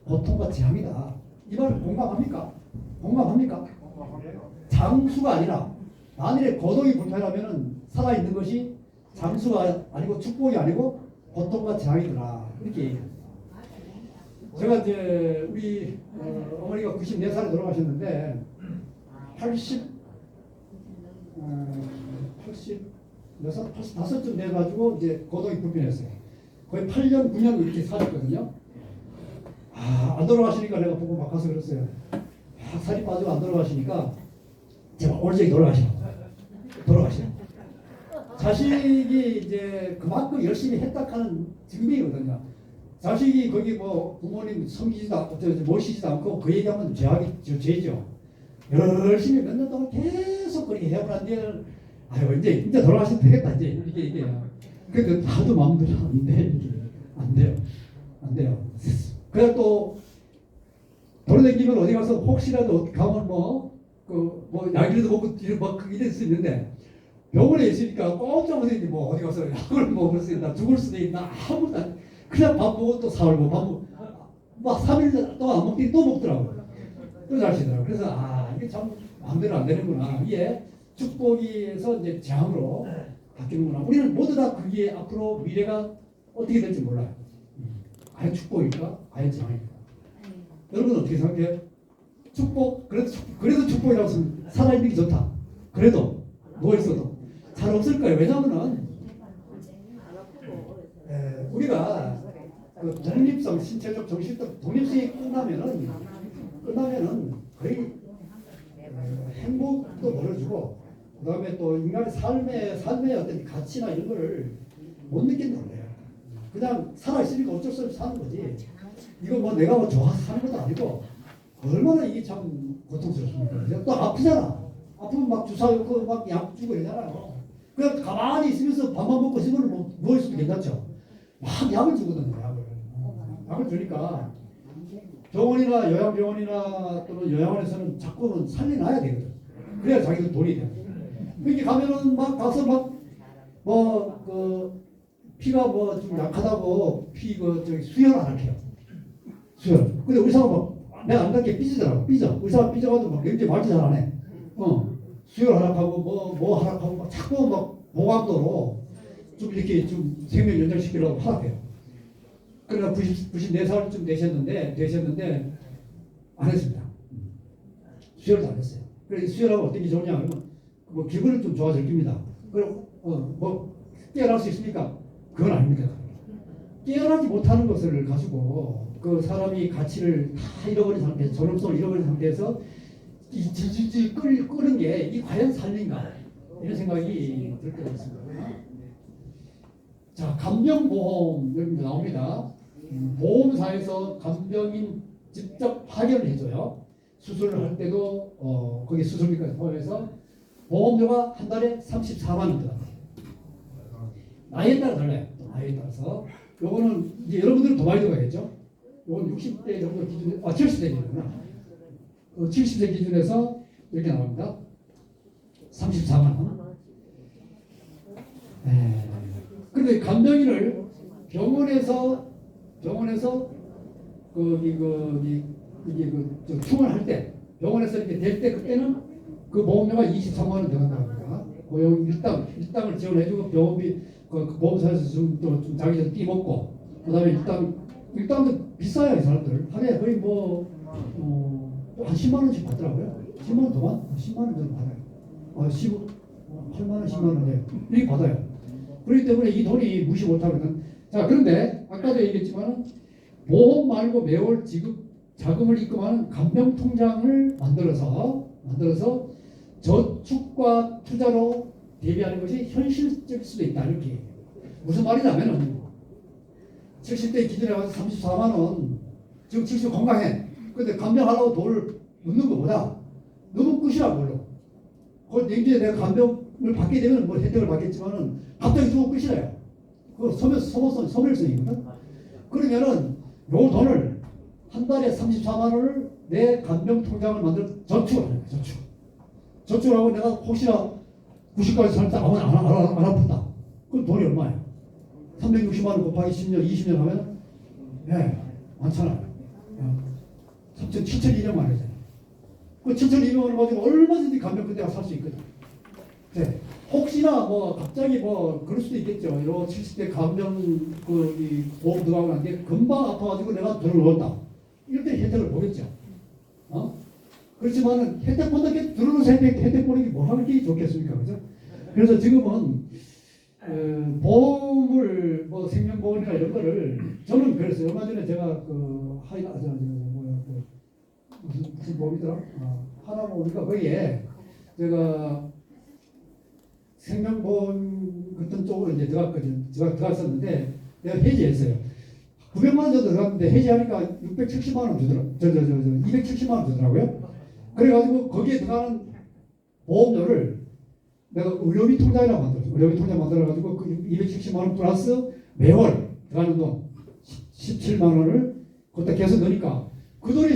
고통과 재앙이다. 이 말 공감합니까? 장수가 아니라 만일에 거동이 불편하면은 살아있는 것이 장수가 아니고 축복이 아니고 고통과 재앙이더라. 이렇게 얘기합니다. 제가 이제 우리 어머니가 94살에 돌아가셨는데 85쯤 돼가지고 이제 거동이 불편했어요. 거의 8년, 9년 이렇게 사셨거든요. 안 돌아가시니까 내가 보고 막 가서 그랬어요. 살이 빠지고 안 돌아가시니까 제발 올적이 돌아가시라고. 자식이 이제 그만큼 열심히 했다 하는 증명이거든요. 자식이 거기 부모님 모시지도 않고 그 얘기하면 죄죠. 열심히 몇 년 동안 계속 그렇게 해보는데 이제 돌아가시면 되겠다 이제 이렇게 얘기해요. 근데 나도 마음대로 안 돼요. 그래 또 돌아다니면 어디 가서 혹시라도 가면 약이라도 먹고 이럴 수 있는데 병원에 있으니까 꼼짝 못했지 어디 가서 약을 먹을 수 있나 죽을 수도 있나 아무것도 안 그냥 밥 먹고 또 살고 막 3일 동안 안 먹더니 또 먹더라고요. 또 자시더라고요. 그래서 이게 참 마음대로 안 되는구나. 이게 축복에서 이제 재앙으로 바뀌는구나. 우리는 모두 다 그게 앞으로 미래가 어떻게 될지 몰라요. 아예 축복일까? 아예 재앙일까? 여러분 어떻게 생각해요? 축복 그래도 축복이라고 하면 살아있는 게 좋다. 그래도 누워있어도 잘 없을 거예요. 왜냐하면은 우리가 그 독립성, 신체적, 정신적 독립성이 끝나면은 거의 행복도 멀어지고 그 다음에 또 인간의 삶의 어떤 가치나 이런 거를 못 느낀다는 거예요. 그냥 살아있으니까 어쩔 수 없이 사는 거지. 이거 내가 좋아서 사는 것도 아니고 얼마나 이게 참 고통스럽습니까? 또 아프잖아. 아프면 막 주사 놓고 막 약 주고 이러잖아요. 그냥 가만히 있으면서 밥만 먹고 있으면 뭐 누워있어도 괜찮죠. 막 약을 주거든요. 약을 주니까 병원이나 요양병원이나 또는 요양원에서는 자꾸는 살려놔야 되거든. 그래야 자기도 돈이 돼. 그렇게 가면은 막 가서 막 뭐 그 피가 뭐 좀 약하다고 저기 수혈을 안 할게요. 수혈. 근데 의사가 막 내가 안 닿게 삐지더라고. 의사가 삐져가지고 막 굉장히 말도 잘 안 해. 수혈 하락하고 뭐 하락하고 막 자꾸 막 보강도로 좀 이렇게 좀 생명 연장시키려고 하락해요. 그러니까 94살쯤 되셨는데 안 했습니다. 수혈도 안 했어요. 그래서 수혈하고 어떤 게 좋냐 그러면 뭐 기분은 좀 좋아질 겁니다. 그리고 뭐 깨어날 수 있습니까? 그건 아닙니다. 깨어나지 못하는 것을 가지고 그 사람이 가치를 다 잃어버린 상태에서 존엄성을 잃어버린 상태에서 이 질질질 끄는 게 이 과연 살린가 이런 생각이 들 때가 있습니다. 자, 간병보험 여기 나옵니다. 보험사에서 간병인 직접 파견을 해줘요. 수술을 할 때도 거기 수술비까지 포함해서 보험료가 한 달에 34만 원 들어가요. 나이에 따라 달라요. 나이에 따라서 요거는 이제 여러분들은 더 많이 들어가겠죠. 요건 60대 정도 기준 70대 기준이구나. 70세 기준에서 이렇게 나옵니다. 34만 원. 근데 간병인을 병원에서 충원할 때 병원에서 이렇게 될 때 그때는 그 보험료가 23만 원 들어간다고 합니다. 고용 일당을 지원해주고 병원비 그 보험사에서 좀 자기들 띠먹고 그다음에 일당도 비싸요 이 사람들 하루에 거의 한 10만 원씩 받더라고요. 10만 원 동안 10만 원 정도 받아요. 8만 원, 10만 원 이렇게 받아요. 그렇기 때문에 이 돈이 무시 못하거든. 자, 그런데 아까도 얘기했지만 보험 말고 매월 지급 자금을 입금하는 간병통장을 만들어서 저축과 투자로 대비하는 것이 현실적일 수도 있다 이렇게. 무슨 말이냐면은 70대 기준에 가서 34만 원 지금 70 건강해. 근데 간병하려고 돈을 넣는 것보다 너무 끝이라 물론. 그 이제 내가 간병을 받게 되면 뭐 혜택을 받겠지만은 갑자기 주고 끝이래요. 그거 소멸성이거든. 그러면은 요 돈을 한 달에 34만 원을 내 간병 통장을 만들어 저축을 하는 거야. 저축을 하고 내가 혹시나 90까지 살 때 안 아프다. 그럼 돈이 얼마예요? 360만 원 곱하기 10년, 20년 하면 많잖아요. 7,200만 원이잖아요. 그 7,200만 원 가지고 얼마든지 간병 그때가 살 수 있거든. 혹시나 갑자기 그럴 수도 있겠죠. 요 70대 간병 이 보험 들어가고 난 게 금방 아파가지고 내가 돈을 넣었다. 이럴 때 혜택을 보겠죠. 그렇지만은 혜택보다 들어오는 혜택 보는 게 뭐가 그렇게 좋겠습니까, 그죠? 그래서 지금은 보험을 생명보험이나 이런 거를 저는 그랬어요. 얼마 전에 제가 무슨 보험이더라? 하나보험이니까 거기에 제가 생명보험 같은 쪽으로 이제 들어갔었는데 내가 해지했어요. 900만 원 정도 들어갔는데 해지하니까 670만 원 주더라고요. 270만 원 주더라고요. 그래가지고 거기에 들어가는 보험료를 내가 의료비 통장이라고 만들었어요. 의료비 통장 만들어가지고 그 270만 원 플러스 매월 들어가는 돈 17만 원을 거기다 계속 넣으니까 그 돈이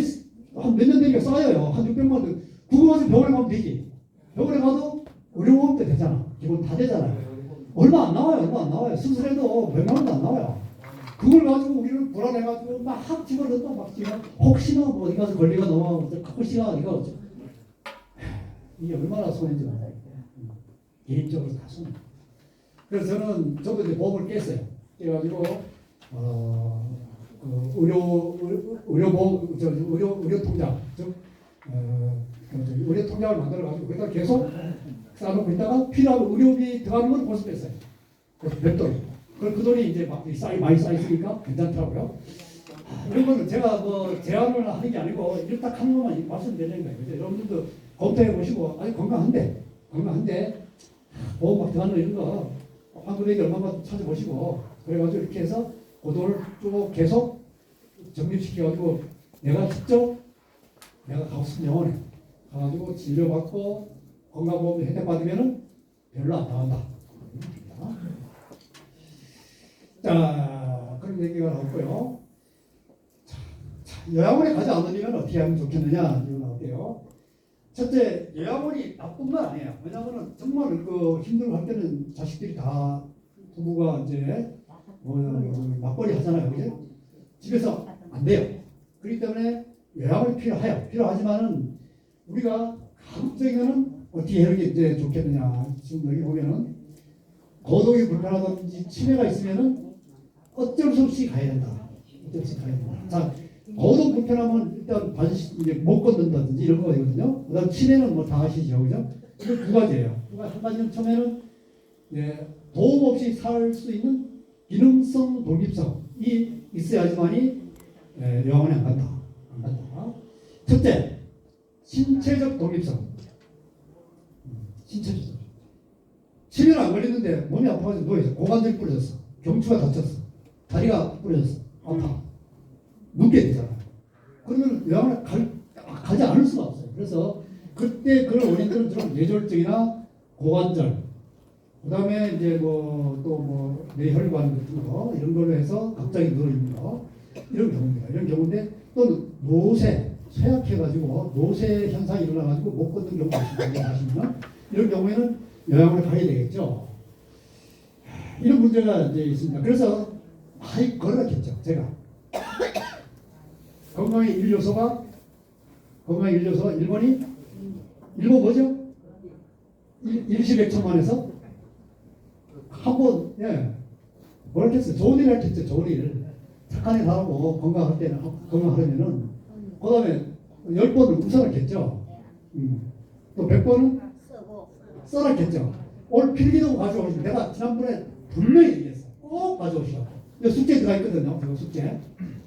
한 몇 년 되니까 쌓여요. 한 600만 원. 그거 가서 병원에 가면 되지. 병원에 가도 의료보험도 되잖아. 기본 다 되잖아요. 얼마 안 나와요. 수술해도 몇만 원도 안 나와요. 그걸 가지고 우리는 불안해가지고 막 집어넣었다 막 집어. 혹시나 어디 가서 권리가 넘어가고 혹시나 이거 이게 얼마나 손해인지 몰라요. 개인적으로 다 손해. 그래서 저도 이제 보험을 깼어요. 깨가지고 의료보험 의료 통장 의료 통장을 만들어가지고 거기다 계속 쌓아놓고 있다가 필요한 의료비 들어가는 건 벌써 뺐어요. 그래서 별도로. 그 돈이 이제 많이 쌓였으니까 괜찮더라고요. 이런 거는 제가 제안을 하는 게 아니고 이렇게 딱 하는 것만 말씀드리는 거예요. 그래서 여러분들도 검토해 보시고 아니 건강한데 보험 막 들어가는 이런 거 환급액이 얼마만 찾아보시고 그래가지고 이렇게 해서 그 돈을 쭉 계속 적립시켜가지고 내가 직접 내가 가고 싶은 병원에 가가지고 진료받고 건강보험 혜택 받으면은 별로 안 나온다. 자, 그런 얘기가 나왔고요. 요양원에 가지 않으면 어떻게 하면 좋겠느냐 이거 나올게요. 첫째, 요양원이 나쁜 건 아니에요. 왜냐하면 정말 그 힘들고 할 때는 자식들이 다 부부가 이제 맞벌이 하잖아요, 그죠? 집에서 안 돼요. 그렇기 때문에 요양원이 필요해요. 필요하지만은 우리가 가급적이면은 어떻게 하는 게 이제 좋겠느냐. 지금 여기 보면은 거동이 불편하든지 치매가 있으면은 어쩔 수 없이 가야 된다. 어쩔 수 없이 가야 된다. 자, 거동 불편하면 일단 이제 못 걷는다든지 이런 거거든요. 그다음 치매는 뭐 다 아시죠, 그죠? 이거 두 가지예요. 한 가지는 처음에는 도움 없이 살 수 있는 기능성 독립성이 있어야지만이 요양원에 안 간다. 안 간다. 첫째, 신체적 독립성. 신체적. 치매는 안 걸리는데 몸이 아파가지고 누워있어. 고관절이 부러졌어. 경추가 다쳤어. 다리가 부러졌어. 아파. 눕게 되잖아. 그러면 요양원에 가지 않을 수가 없어요. 그래서 그때 그런 원인들은 좀 뇌졸중이나 고관절, 그 다음에 이제 뇌혈관 같은 거 이런 걸로 해서 갑자기 누워 있는 거 이런 경우입니다. 이런 경우인데 또 쇠약해가지고 노쇠 현상이 일어나가지고 못 걷는 경우가 있습니다. 이런 경우에는 요양원에 가야 되겠죠. 이런 문제가 이제 있습니다. 그래서 많이 걸어놨겠죠, 제가. 건강의 1요소가 1번이 1번 뭐죠? 일시백천만에서 한번 뭐라 했어요? 좋은 일 했겠죠. 좋은 일. 착한 일 하고 건강할 때는 건강하려면은 그 다음에 10번을 우선했겠죠. 또 100번은 써놨겠죠. 오늘 필기도 가져오시고 내가 지난번에 분명히 얘기했어요. 꼭 가져오시라고. 숙제 들어가 있거든요. 그거 숙제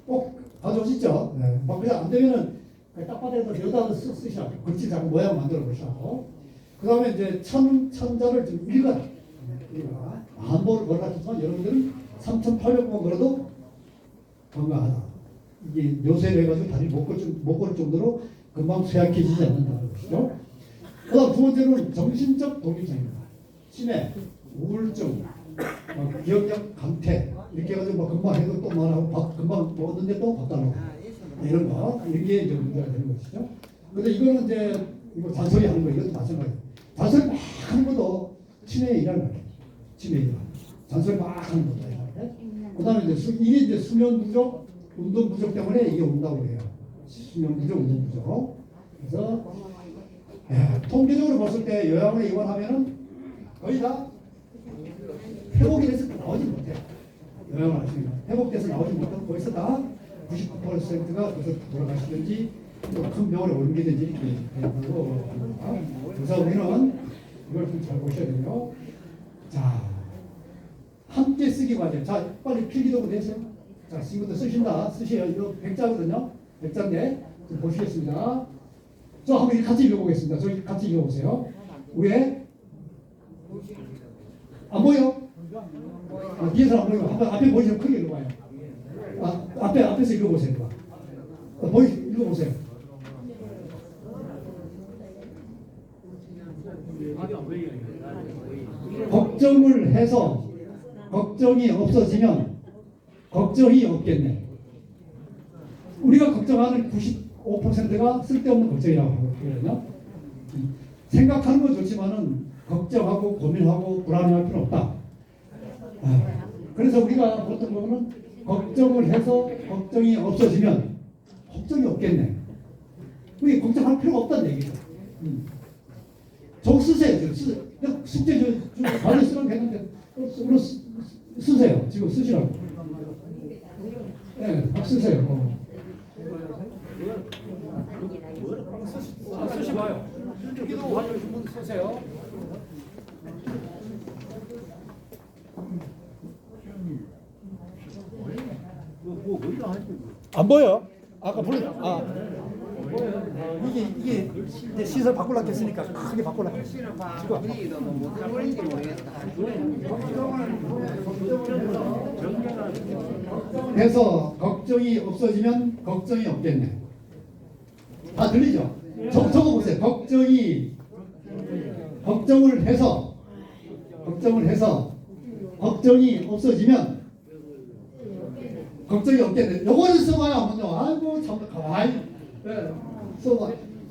꼭 가져오시죠. 네. 막 그냥 안 되면은 딱바닥에서 여기다 쓰시라고. 글씨 자꾸 모양 만들어 보시라고. 그 다음에 이제 천자를 좀 읽어라. 만 번을 걸어놨지만 여러분들은 3,800번 걸어도 건강하다. 이게 묘세를 해가지고 다리 못 걸 정도로 금방 쇠약해지지 않는다는 것이죠. 그 다음 두 번째는 정신적 독립성입니다. 치매, 우울증, 기억력 감퇴 이렇게 해가지고 금방 해도 또 말하고 금방 먹었는데 또 바꿔놓고 이런 거 이게 이제 문제가 되는 것이죠. 근데 이거는 이제 이거 잔소리 하는 거 이것도 마찬가지예요. 잔소리 막 하는 것도 치매에 일하는 거예요. 치매에 일하는 거. 잔소리 막 하는 것도 그 다음에 이제 이게 이제 수면 부족, 운동 부족 때문에 이게 온다고 해요. 수면 부족, 운동 부족. 그래서 통계적으로 봤을 때 요양원에 입원하면은 거의 다 회복이 돼서 나오지 못해요. 요양원 하시면 회복돼서 나오지 못하고 거기서 다 99%가 거기서 돌아가시든지 또 큰 병원에 옮기든지 이렇게 된다고 합니다. 그래서 우리는 이걸 좀 잘 보셔야 돼요. 자, 함께 쓰기 과제. 자, 빨리 필기도구 내세요. 자, 지금부터 쓰셔요. 이거 100자거든요. 100자인데 좀 보시겠습니다. 저 한번 같이 읽어보겠습니다. 저희 같이 읽어보세요. 위에 안 보여? 뒤에서 안 보이고 한번 앞에 보시면 크게 읽어봐요. 앞에서 읽어보세요. 읽어보세요. 걱정을 해서 걱정이 없어지면 걱정이 없겠네. 우리가 걱정하는 95%가 쓸데없는 걱정이라고 하거든요. 생각하는 건 좋지만은 걱정하고 고민하고 불안해할 필요 없다. 그래서 우리가 보통 보면 걱정을 해서 걱정이 없어지면 걱정이 없겠네. 그게 걱정할 필요가 없다는 얘기죠. 저거 쓰세요. 숙제 많이 쓰면 되는데 쓰세요. 지금 쓰시라고. 네, 막 쓰세요. 쓰시봐요. 여기도 와주시면 쓰세요. 안 보여? 아까 이게 이제 시설 바꾸려고 했으니까 크게 바꾸려고 했어요. 그래서 걱정이 없어지면 걱정이 없겠네. 다 들리죠? 걱정을 해서 걱정을 해서 걱정이 없어지면 걱정이 없겠네. 요거를 써봐야 하면요. 아이고 참 가만히 써봐.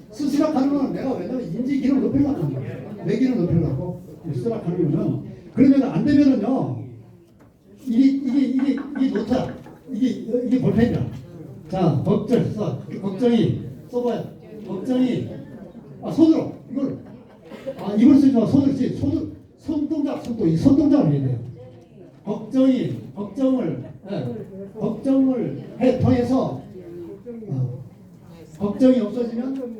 수시락하는 거는 내가 왜냐면 인지 기능 높이려고 하는 거야. 내 기능 높이려고 수시락하는 거는 그러면 안 되면은요. 이게 노트야. 이게 볼펜이야. 자, 걱정 써. 걱정이 써봐요. 걱정이 손으로 이걸 쓰지 마. 손을 쓰지. 손동작 이 손동작을 해야 돼요. 걱정을 통해서 걱정이 없어지면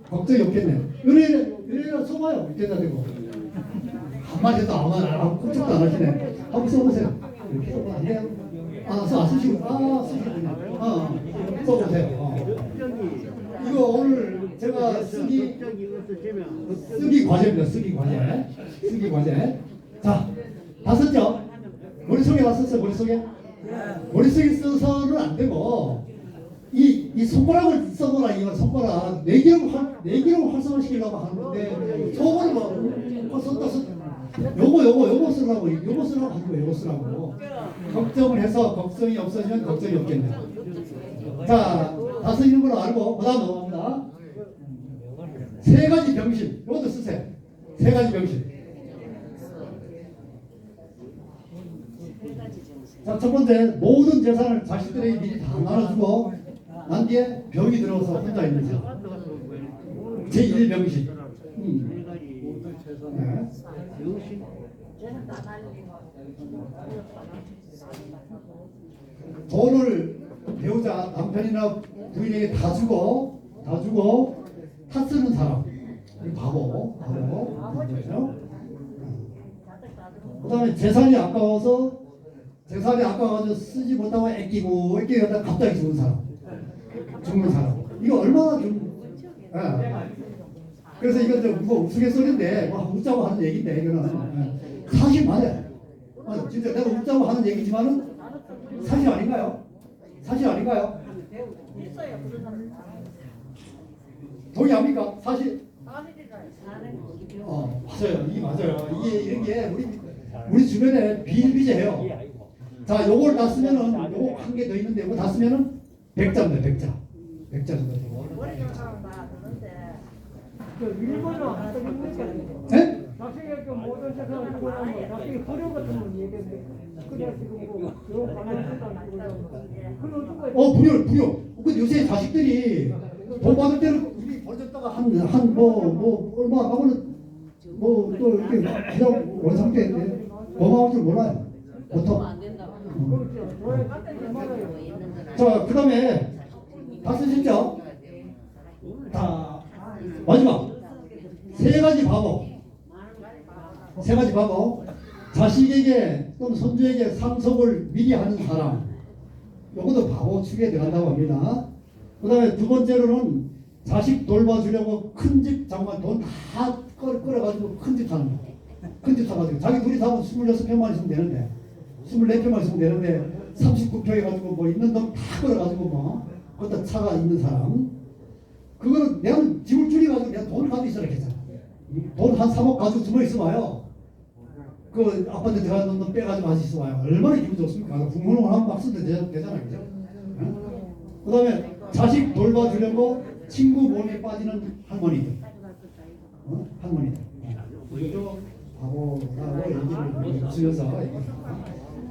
걱정이 없겠네요. 의뢰를 써봐요. 밑에다 대고 한마디도 아무 꼼짝도 안 하시네. 한번 써보세요. 이렇게 써봐. 안 돼요? 쓰시군요. 써보세요. 이거 오늘 제가 쓰기 과제입니다. 쓰기 과제. 자, 다 썼죠? 머릿속에 다 썼어요. 머릿속에 써서는 안 되고 이 손가락을 써보라. 이거 손가락 내기를 활성화시키려고 하는 건데 속으로 요거 쓰라고 하는 거예요. 요거 쓰라고. 걱정을 해서 걱정이 없어지면 걱정이 없겠네요. 자, 다 쓰이는 걸로 알고 그다음 넘어갑니다. 세 가지 병신. 이것도 쓰세요. 세 가지 병신. 자, 첫 번째 모든 재산을 자식들에게 미리 다 나눠주고 난 뒤에 병이 들어서 혼자 있는 사람. 제1병신. 돈을 배우자 남편이나 부인에게 다 주고 다 쓰는 사람. 바보. 그다음에 재산이 아까워서 쓰지 못하고 아끼다가 갑자기 죽는 사람. 이거 얼마나 그래서 이건 좀 우스갯소리인데 웃자고 하는 얘기인데 이거는 사실 맞아요. 진짜 내가 웃자고 하는 얘기지만은 사실 아닌가요? 동의합니까? 사실? 맞아요. 이게 맞아요. 이런 게 우리 주변에 비일비재해요. 자, 요걸 다 쓰면은 요거 한 개 더 있는데 요거 다 쓰면은 100자입니다. 100자 정도 되고. 일본어 안 쓰니까. 네? 자식에게 모든 재산을 주고 나면 자식이 허료 같은 건 얘기했는데 그냥 지금 요 가만히 불효. 근데 요새 자식들이 돈 받을 때는 이미 벌었다가 한 얼마 가면은 또 이렇게 그냥 원 상태인데 고마울 줄 몰라요. 보통. 자, 그 다음에 다 쓰셨죠? 다 마지막 세 가지 바보. 자식에게 또는 손주에게 상속을 미리 하는 사람. 요것도 바보 축에 들어간다고 합니다. 그 다음에 두 번째로는 자식 돌봐주려고 큰 집 정말 돈 다 끌어가지고 큰 집 사는 거. 큰 집 사가지고 자기 둘이 사면 26평만 있으면 되는데 24평만 있으면 되는데 39평 해가지고 뭐 있는 돈 다 끌어가지고 그것도 차가 있는 사람. 그거는 내가 집을 줄여가지고 내가 돈 가지고 있어라 했잖아. 돈 한 3억 가지고 숨어 있어봐요. 그 아파트 들어가는 돈 빼가지고 가지고 있어봐요. 얼마나 기분 좋습니까? 부모는 한번 막 쓰도 되잖아요. 그죠? 그 다음에 자식 돌봐주려고 친구 몸에 빠지는 할머니들. 할머니들. 이것도 바보라고 얘기를 쓰면서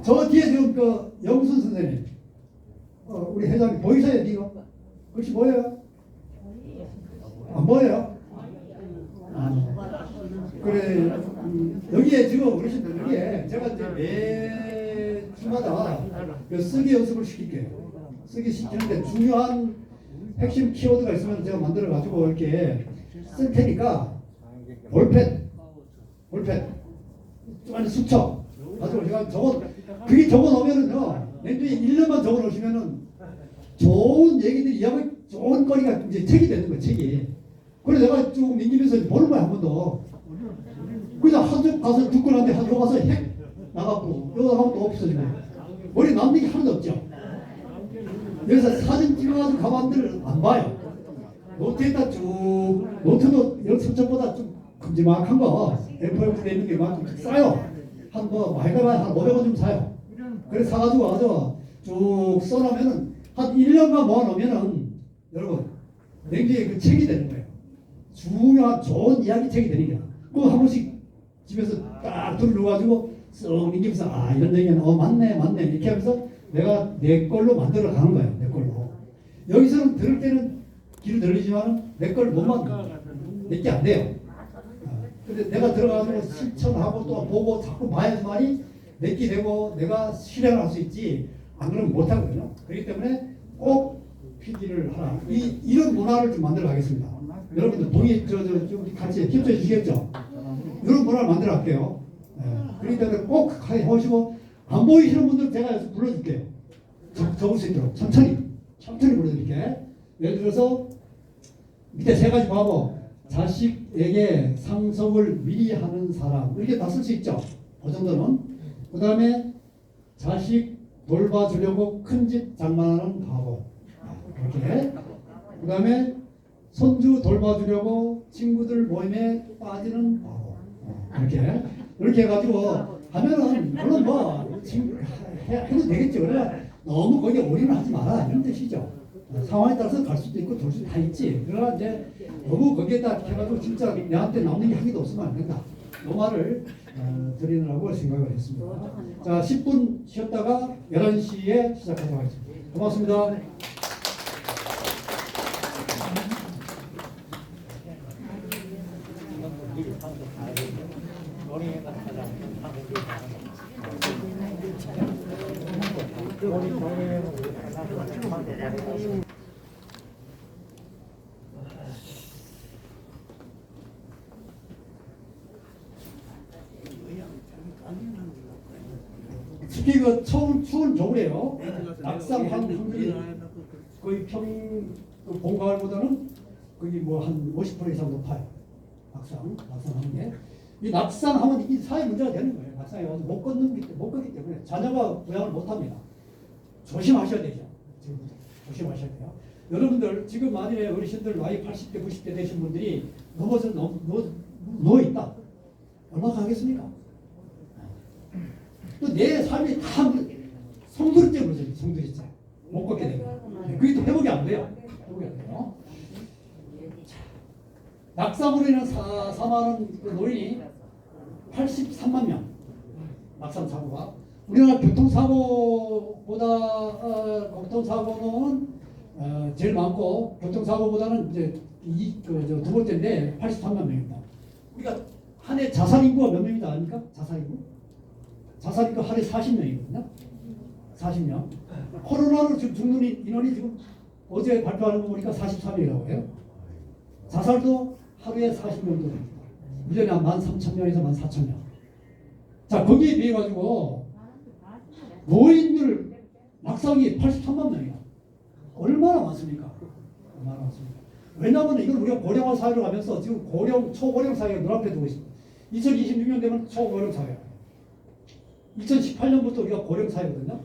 저 뒤에 지금 그 영순 선생님 우리 회장님 보이세요? 이거? 글씨 보여요? 안 보여요? 그래 여기에 지금 어르신들 여기에 제가 이제 매주마다 쓰기 연습을 시킬게요. 쓰기 시키는데 중요한 핵심 키워드가 있으면 제가 만들어 가지고 이렇게 쓸 테니까 볼펜 좀 수첩 가지고 제가 그게 적어 놓으면은요 내년에 1년만 적어 놓으시면은 좋은 얘기들이 이야기 좋은 거리가 이제 책이 되는 거예요. 책이. 그래서 내가 쭉 민기면서 보는 거야 한 번 더. 그냥 한쪽 가서 듣고 나는데 한쪽 가서 핵 나가고 여기 나가면 또 없어지고 머리 남는 게 하나도 없죠. 그래서 사진 찍어가지고 가방들을 안 봐요. 노트에다 쭉 노트도 여기 선첩보다 좀 큼지막한 거 A4 돼 있는 게 막 싸요. 한뭐 말가만 한 500원 좀 사요. 그래서 사가지고 와서 쭉 써놓으면은 한 1년간 모아놓으면은 여러분 냉기의 그 책이 되는 거예요. 중요한 좋은 이야기 책이 되는 거야. 그거 한 번씩 집에서 딱 들어가지고 쓱 넘기면서 아 이런 얘기는 맞네 이렇게 하면서 내가 내 걸로 만들어 가는 거예요. 내 걸로. 여기서는 들을 때는 귀를 들리지만 내 걸 못 만들어. 내게 안 돼요. 근데 내가 들어가서 실천하고 또 보고 자꾸 봐야지만이 내게 되고 내가 실행을 할 수 있지. 안 그러면 못 하거든요. 그렇기 때문에 꼭 PD를 하라. 이런 문화를 좀 만들어 가겠습니다. 여러분들 동의 좀 같이 협조해 주시겠죠? 이런 문화를 만들어 갈게요. 그렇기 때문에 꼭 하시고 안 보이시는 분들 제가 여기서 불러줄게요. 적을 수 있도록 천천히 불러드릴게. 예를 들어서 밑에 세 가지 과거 자식에게 상속을 미리 하는 사람 이렇게 다 쓸 수 있죠. 그 정도는. 그 다음에 자식 돌봐주려고 큰 집 장만하는 바보 이렇게. 그 다음에 손주 돌봐주려고 친구들 모임에 빠지는 바보 이렇게 해가지고 하면은 물론 뭐 해도 되겠죠. 그러나 너무 거기에 올인을 하지 마라 이런 뜻이죠. 상황에 따라서 갈 수도 있고 돌 수도 다 있지. 그러나 이제 너무 거기에다 해가지고 진짜 내한테 남는 게 하기도 없으면 안 된다. 이 말을 드리느라고 생각을 했습니다. 자, 10분 쉬었다가 11시에 시작하도록 하겠습니다. 고맙습니다. 특히 그 추운 겨울에요. 낙상 확률이 거의 봄 가을보다는 거의 뭐 한 50% 이상 높아요. 낙상하는 게. 이 낙상하면 이 사회 문제가 되는 거예요. 낙상에 와서 못 걷기 때문에 자녀가 부양을 못합니다. 조심하셔야 되죠. 지금부터 조심하셔야 돼요. 여러분들 지금 만일에 어르신들 나이 80대 90대 되신 분들이 넘어져 누워 있다. 얼마나 가겠습니까? 또 내 삶이 다 성두리째 그러죠. 성두리째 못 걷게 되면 그게 또 회복이 안 돼요. 낙상으로 인한 사망하는 노인이 83만 명. 낙상 사고가 우리나라 교통사고는 제일 많고 교통사고보다는 이제 두 번째인데 83만 명입니다. 우리가 한 해 자살 인구가 몇 명이다 아닙니까? 자살 인구 하루에 40명이거든요. 40명. 코로나로 지금 죽는 인원이 지금 어제 발표하는 거 보니까 43명이라고 해요. 자살도 하루에 40명 정도 됩니다. 1년에 한 13,000명에서 14,000명. 자, 거기에 비해 가지고 노인들 낙상이 83만 명이야. 얼마나 많습니까? 왜냐하면 이건 우리가 고령화 사회로 가면서 지금 초고령 사회가 눈앞에 두고 있습니다. 2026년 되면 초고령 사회야. 2018년부터 우리가 고령 사회거든요.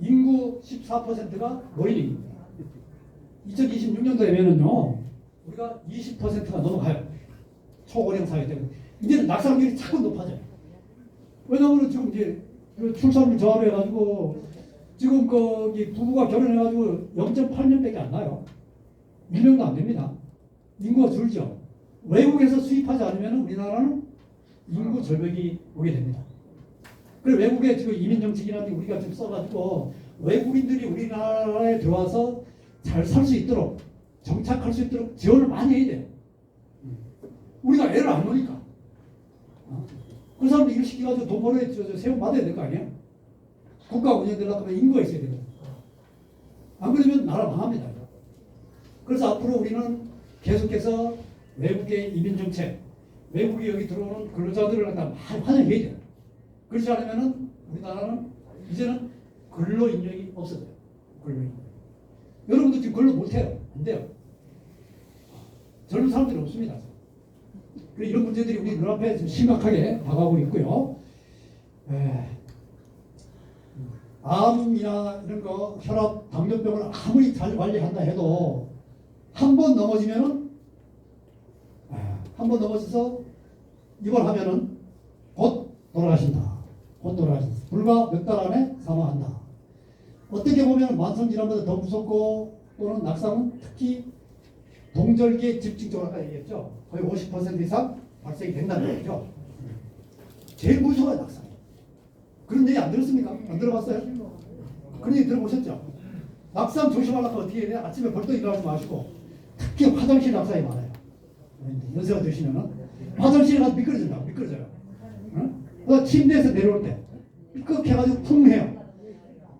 인구 14%가 노인입니다. 2026년도 되면은요, 우리가 20%가 넘어가요. 초고령 사회 때문에. 이제는 낙상률이 자꾸 높아져요. 왜냐하면 지금 이제 출산율 저하로 해가지고 지금 거기 부부가 결혼해가지고 0.8년밖에 안 나요. 1년도 안 됩니다. 인구가 줄죠. 외국에서 수입하지 않으면 우리나라는 인구 절벽이 오게 됩니다. 그리고 외국에 지금 이민 정책이라는 게 우리가 지금 써가지고 외국인들이 우리나라에 들어와서 잘 살 수 있도록 정착할 수 있도록 지원을 많이 해야 돼요. 우리가 애를 안 놓으니까. 그 사람들 일 시켜가지고 돈 벌어야 세금 받아야 될 거 아니에요? 국가 운영되려고 하면 인구가 있어야 돼요. 안 그러면 나라 망합니다. 그래서 앞으로 우리는 계속해서 외국의 이민 정책, 외국이 여기 들어오는 근로자들을 갖다 많이 환영해야 돼요. 그렇지 않으면 우리나라는 이제는 근로 인력이 없어져요. 근로 인력. 여러분도 지금 근로 못해요. 안 돼요. 젊은 사람들이 없습니다. 이런 문제들이 우리 눈앞에 좀 심각하게 다가오고 있고요. 암이나 이런 거, 혈압, 당뇨병을 아무리 잘 관리한다 해도 한 번 넘어지면은 한 번 넘어져서 입원하면은 곧 돌아가신다. 곧 돌아가셨어요. 불과 몇 달 안에 사망한다. 어떻게 보면 만성질환보다 더 무섭고 또는 낙상은 특히 동절기에 집중적으로 아까 얘기했죠. 거의 50% 이상 발생이 된다는 얘기죠. 제일 무서워요, 낙상이. 그런 얘기 안 들었습니까? 안 들어봤어요? 그런 얘기 들어보셨죠? 낙상 조심하려고 어떻게 해야 돼? 아침에 벌떡 일어나지 마시고 특히 화장실 낙상이 많아요. 연세가 드시면은 화장실에 가서 미끄러져요. 응? 침대에서 내려올 때 삐끗해가지고 쿵 해요.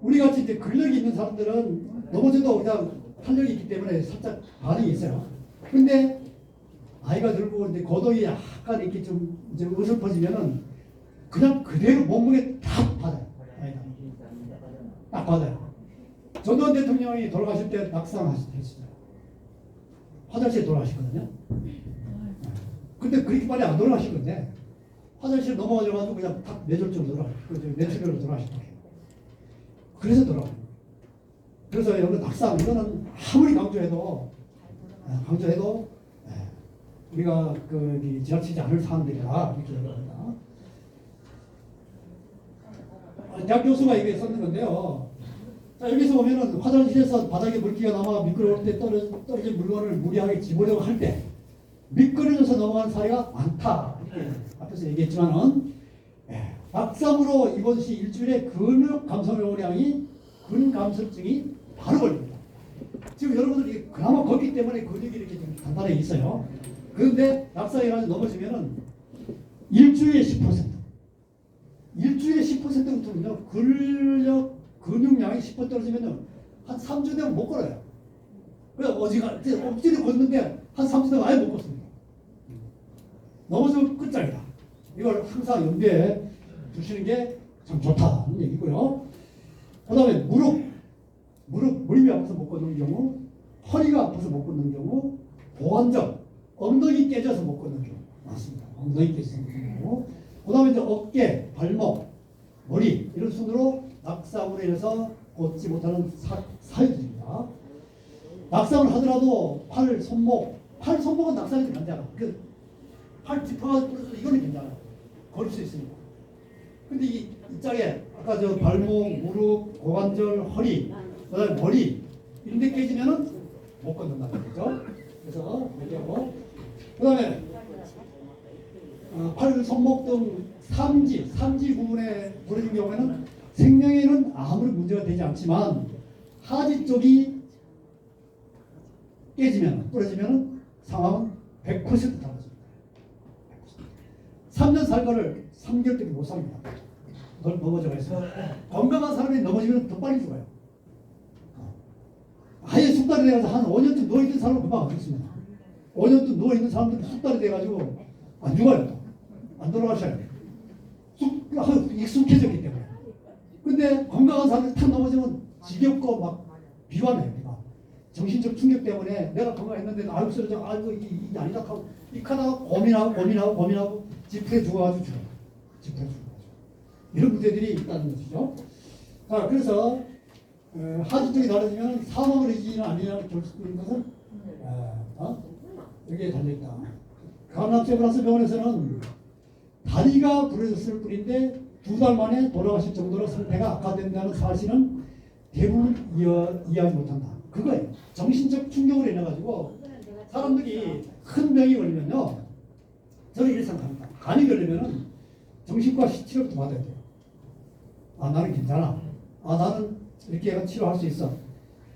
우리 같이 이제 근력이 있는 사람들은 넘어져도 그냥 탄력이 있기 때문에 살짝 반응이 있어요. 근데 아이가 들고 이제 거동이 약간 이렇게 좀 이제 어설퍼지면은 그냥 그대로 몸무게 딱 받아요. 아이가 딱 받아요. 전두환 대통령이 돌아가실 때 낙상하셨어요. 화장실에 돌아가시거든요. 근데 그렇게 빨리 안 돌아가신 건데 화장실 넘어가셔가지고 그냥 탁 뇌졸중으로 돌아가셨어요. 뇌출혈로 돌아가셨어요. 그래서 돌아가요. 그래서 여기 낙상 이거는 아무리 강조해도 우리가 그 지나치지 않을 사람들이라 이렇게 얘기합니다. 대학 교수가 이게 썼는 건데요. 자, 여기서 보면은 화장실에서 바닥에 물기가 남아 미끄러울 때 떨어진 물건을 무리하게 집으려고 할 때 미끄러져서 넘어가는 사례가 많다. 이렇게 앞에서 얘기했지만은 낙상으로 이번 시 일주일에 근육 감소용량이 근감소증이 바로 걸립니다. 지금 여러분들이 그나마 걷기 때문에 근육이 이렇게 좀 단단하게 있어요. 그런데 낙상해가지고 넘어지면은 일주일에 10%. 일주일에 10%부터는요, 근육량이 10% 떨어지면요, 한 3주 되면 못 걸어요. 그래서 억지로 걷는데 한 3주 되면 아예 못 걷습니다. 넘어지면 끝장이다. 이걸 항상 염두에 두시는 게 참 좋다는 얘기고요. 그 다음에 무릎이 아파서 못 걷는 경우, 허리가 아파서 못 걷는 경우, 보완정, 엉덩이 깨져서 못 걷는 경우 많습니다. 엉덩이 깨져서 못 걷는 경우. 그 다음에 이제 어깨, 발목, 머리 이런 순으로 낙상으로 인해서 걷지 못하는 사유들입니다. 낙상을 하더라도 팔, 손목은 낙상이 괜찮아. 팔 짚어가지고 이거는 괜찮아요. 걸을 수 있으니까. 근데 이 짝에 아까 저 발목, 무릎, 고관절, 허리, 그다음에 머리 이런 데 깨지면은 못 걷는다는 거죠. 그래서 얘기하고 그다음에 팔, 손목 등 삼지 부분에 부러진 경우에는 생명에는 아무리 문제가 되지 않지만 하지 쪽이 부러지면 상황은 100% 달라집니다. 3년 살 거를 3개월밖에 못 삽니다. 넘어져가 있어요. 건강한 사람이 넘어지면 더 빨리 죽어요. 아예 숙달이 돼가지고 한 5년쯤 누워있는 사람은 금방 안 죽습니다. 5년쯤 누워있는 사람들은 숙달이 돼가지고 안 죽어요. 안 돌아가셔요. 익숙해졌기 때문에. 근데 건강한 사람이 탁 넘어지면 지겹고 막 비관해요. 정신적 충격 때문에 내가 건강했는데 아이고 쓰러져 이게 아니다 하고 하다가 고민하고 지푸에 죽어가지고 죽어요. 이런 문제들이 있다는 것이죠. 자, 그래서 하지 쪽이 다르지만 사망을 이기는 아니냐는 결승인 것은 여기에 달려있다. 강남세브란스 병원에서는 다리가 부러졌을 뿐인데 2달 만에 돌아가실 정도로 상태가 악화된다는 사실은 대부분 이해하지 못한다. 그거예요. 정신적 충격으로 인해가지고 사람들이 큰 병이 걸리면요, 저는 일상합니다. 간이 걸리면은 정신과 치료부터 받아야 돼요. 나는 괜찮아. 나는 이렇게 치료할 수 있어.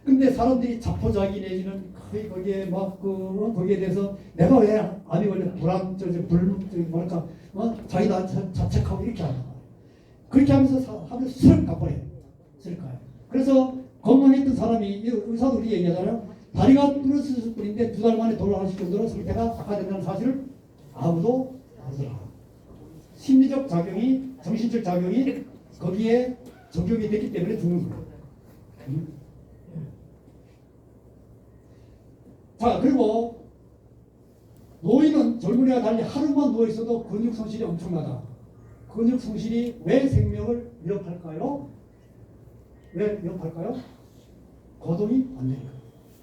근데 사람들이 자포자기 내지는 거의 거기에 거기에 대해서 내가 왜 암이 걸려 뭐랄까 자기 나 자책하고 이렇게 하는 거예요. 그렇게 하면서 술 가버려요. 그래서 건강했던 사람이 의사도 우리 얘기하잖아요. 다리가 부러졌을 뿐인데 2달 만에 돌아가실 정도로 상태가 악화된다는 사실을 아무도 모르더라. 심리적 작용이, 정신적 작용이 거기에 적용이 됐기 때문에 죽는 거예요. 자, 그리고 노인은 젊은이와 달리 하루만 누워있어도 근육 손실이 엄청나다. 근육 손실이 왜 생명을 위협할까요? 왜 위협할까요? 거동이 안 되니까.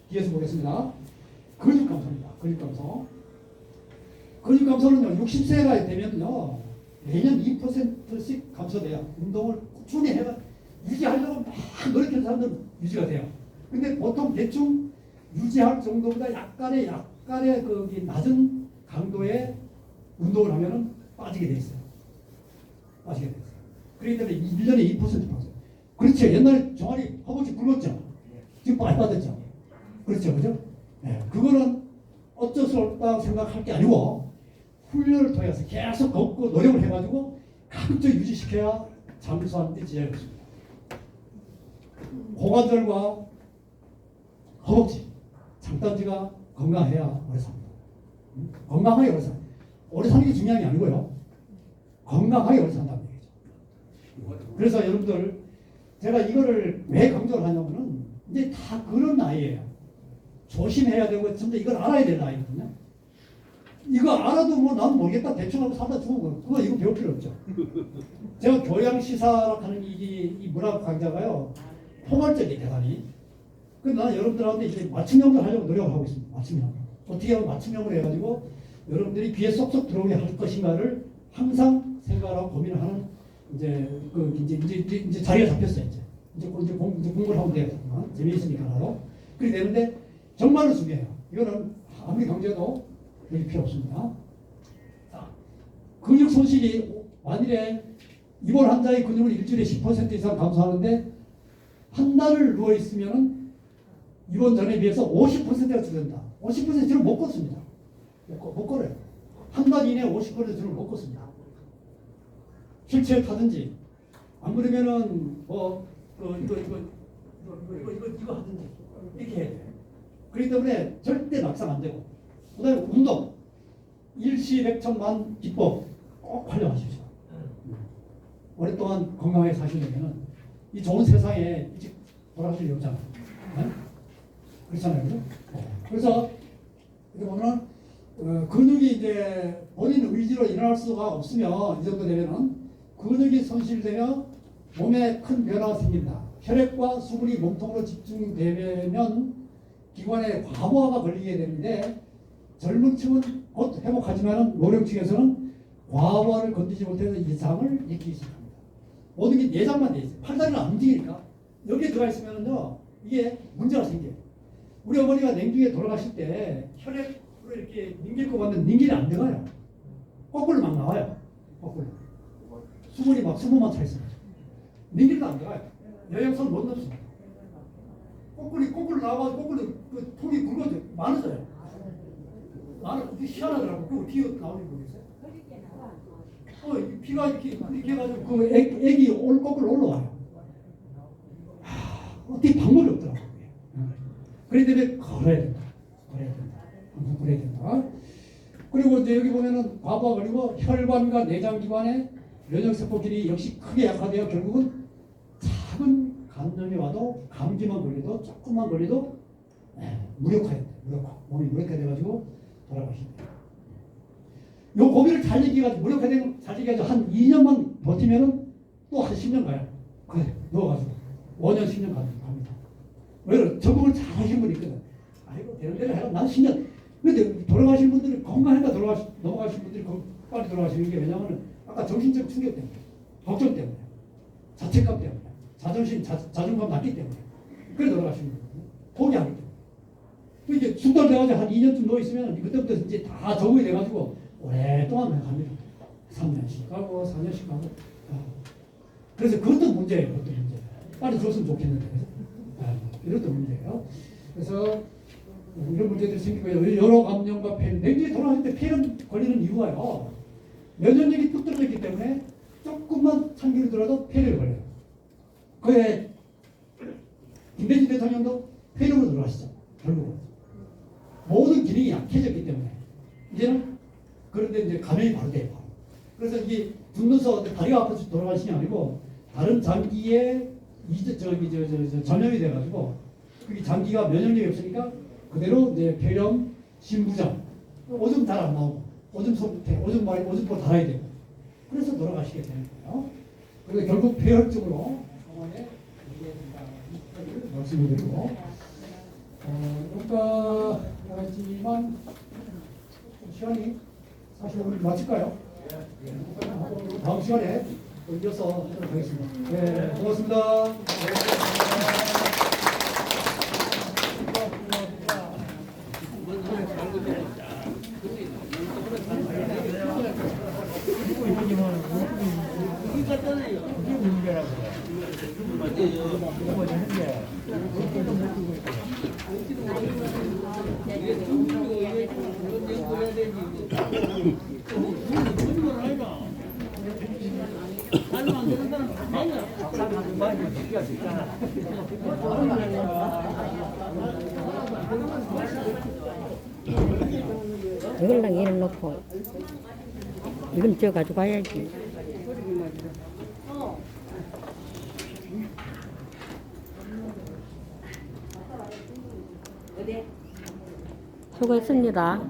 뒤에서 보겠습니다. 근육 감소입니다. 근육 감소는요, 60세가 되면요, 매년 2%씩 감소돼요. 운동을 꾸준히 해가 유지하려고 막 노력하는 사람들은 유지가 돼요. 근데 보통 대충 유지할 정도보다 약간의 그 낮은 강도의 운동을 하면은 빠지게 돼 있어요. 빠지게 돼 있어요. 그렇기 때문에 1년에 2% 빠져요. 그렇죠. 옛날에 종아리 허벅지 굵었죠. 지금 많이 빠졌죠. 그렇죠. 그죠? 네. 그거는 어쩔 수 없다고 생각할 게 아니고 훈련을 통해서 계속 걷고 노력을 해가지고 가급적 유지시켜야 잠수하는 데 지장이 없습니다. 고관절과 허벅지, 장단지가 건강해야 오래 삽니다. 건강하게 오래 삽니다. 오래 사는 게 중요한 게 아니고요. 건강하게 오래 산다는 얘기죠. 그래서 여러분들 제가 이거를 왜 강조를 하냐면은 이제 다 그런 나이예요. 조심해야 되고 전부 이걸 알아야 될 나이거든요. 이거 알아도 뭐 난 모르겠다 대충 하고 살다 죽은 거 그거 이거 배울 필요 없죠. 제가 교양시사라고 하는 이 문학 강좌가요 포괄적인 대단히. 그래서 나는 여러분들한테 이제 맞춤형을 하려고 노력을 하고 있습니다. 맞춤형. 어떻게 하면 맞춤형을 해가지고 여러분들이 귀에 쏙쏙 들어오게 할 것인가를 항상 생각하고 고민을 하는 이제 자리가 잡혔어요. 이제 공부를 하면 돼요. 재미있으니까 나도. 그렇게 되는데 정말로 중요해요. 이거는 아무리 강조해도 여기 필요 없습니다. 자, 근육 손실이 만일에 입원 환자의 근육을 일주일에 10% 이상 감소하는데 한 달을 누워 있으면은 입원 전에 비해서 50%가 줄어든다. 50% 줄을 못 걷습니다. 못 걸어요. 한 달 이내에 50% 줄을 못 걷습니다. 휠체어 타든지 안 그러면은 이거 하든지 이렇게 해야 돼요. 그렇기 때문에 절대 낙상 안 되고 그다음에 운동 일시백천만 기법 꼭 활용하십시오. 오랫동안 건강하게 사시려면 이 좋은 세상에 일찍 돌아가실 일 없잖아요. 네? 그렇잖아요. 그죠? 그래서 오늘은 근육이 이제 본인 의지로 일어날 수가 없으면 이 정도 되면은 근육이 손실되며 몸에 큰 변화가 생긴다. 혈액과 수분이 몸통으로 집중되면 기관에 과부하가 걸리게 되는데 젊은 층은 곧 회복하지만 노령층에서는 과부하를 건드리지 못해서 이상을 일으키기 시작합니다. 모든 게 내장만 돼 있어요. 팔다리가 안 움직이니까 여기에 들어가 있으면요 이게 문제가 생겨요. 우리 어머니가 냉중에 돌아가실 때 혈액으로 이렇게凝길 거 같는데凝길이 안 들어가요. 거꾸로 막 나와요. 거꾸로. 수분만 차 있어요.凝길도 안 들어가요. 영양소는 못 넣습니다. 거꾸로 나와가지고 거꾸로 그 통이 굵어져 많아져요. 나는 희한하더라고. 그거 뒤에 나오는 거 있어요? 피가 이렇게 해가지고 그 애기 거꾸로 올라와요. 어떻게 방법이 없더라고요. 그렇기 때문에 걸어야 된다. 항상 걸어야 된다. 그리고 이제 여기 보면은 과부하 그리고 혈관과 내장기관의 면역세포끼리 역시 크게 약화되어 결국은 작은 간염이 와도 감기만 걸려도 조금만 걸려도 무력화해야 돼. 몸이 무력화돼가지고 돌아가십니다. 요 고비를 잘 이겨가지고 잘 이겨가지고 한 2년만 버티면은 또 한 10년 가요. 그래 누워가지고 5년 10년 갑니다. 왜 적응을 잘 하신 분이 있거든. 아이고 되는 대로 해라. 난 10년. 근데 돌아가신 분들이 건강하니까 넘어가신 분들이 빨리 돌아가시는 게 왜냐하면 아까 정신적 충격 때문에, 걱정 때문에, 자책감 때문에, 자존감 낮기 때문에 그래 돌아가시는 거예요. 포기하기 때문에. 이제 숙달돼가지고 한 2년쯤 누워 있으면 그때부터 이제 다 적응이 돼가지고 오랫동안 갑니다. 3년씩 가고 4년씩 가고. 그래서 그것도 문제예요. 그것도 문제. 빨리 줬으면 좋겠는데. 이것도 문제예요. 그래서 이런 문제들이 생기고요. 여러 감염과 폐렴. 냉기에 돌아갈 때 폐렴 걸리는 이유가요. 면역력이 뚝 떨어졌기 때문에 조금만 참기를 들어도 폐렴이 걸려요. 그에 김대중 대통령도 폐렴으로 돌아가시죠. 결국은. 모든 기능이 약해졌기 때문에 이제는 그런데 이제 감염이 바로 돼요. 그래서 이게 붓는서 다리가 아파서 돌아가시는 게 아니고 다른 장기에 전염이 돼가지고 그게 장기가 면역력이 없으니까 그대로 이제 폐렴, 심부장, 오줌 잘 안 나오고 오줌 속에 오줌포 달아야 되고 그래서 돌아가시게 되는 거예요. 그래서 결국 폐혈증으로 병원에 얘기해준다는 말씀을 드리고 그러니까 하지만 시간이 사실 우리 마칠까요? 다음 시간에 이어서 하도록 하겠습니다. 네, 고맙습니다. 이걸랑 이름 넣고 이건 저 가져가야지. 수고했습니다.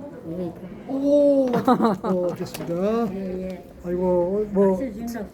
오, 됐습니다. 예, 예. 아이고, 뭐, 박수 준다고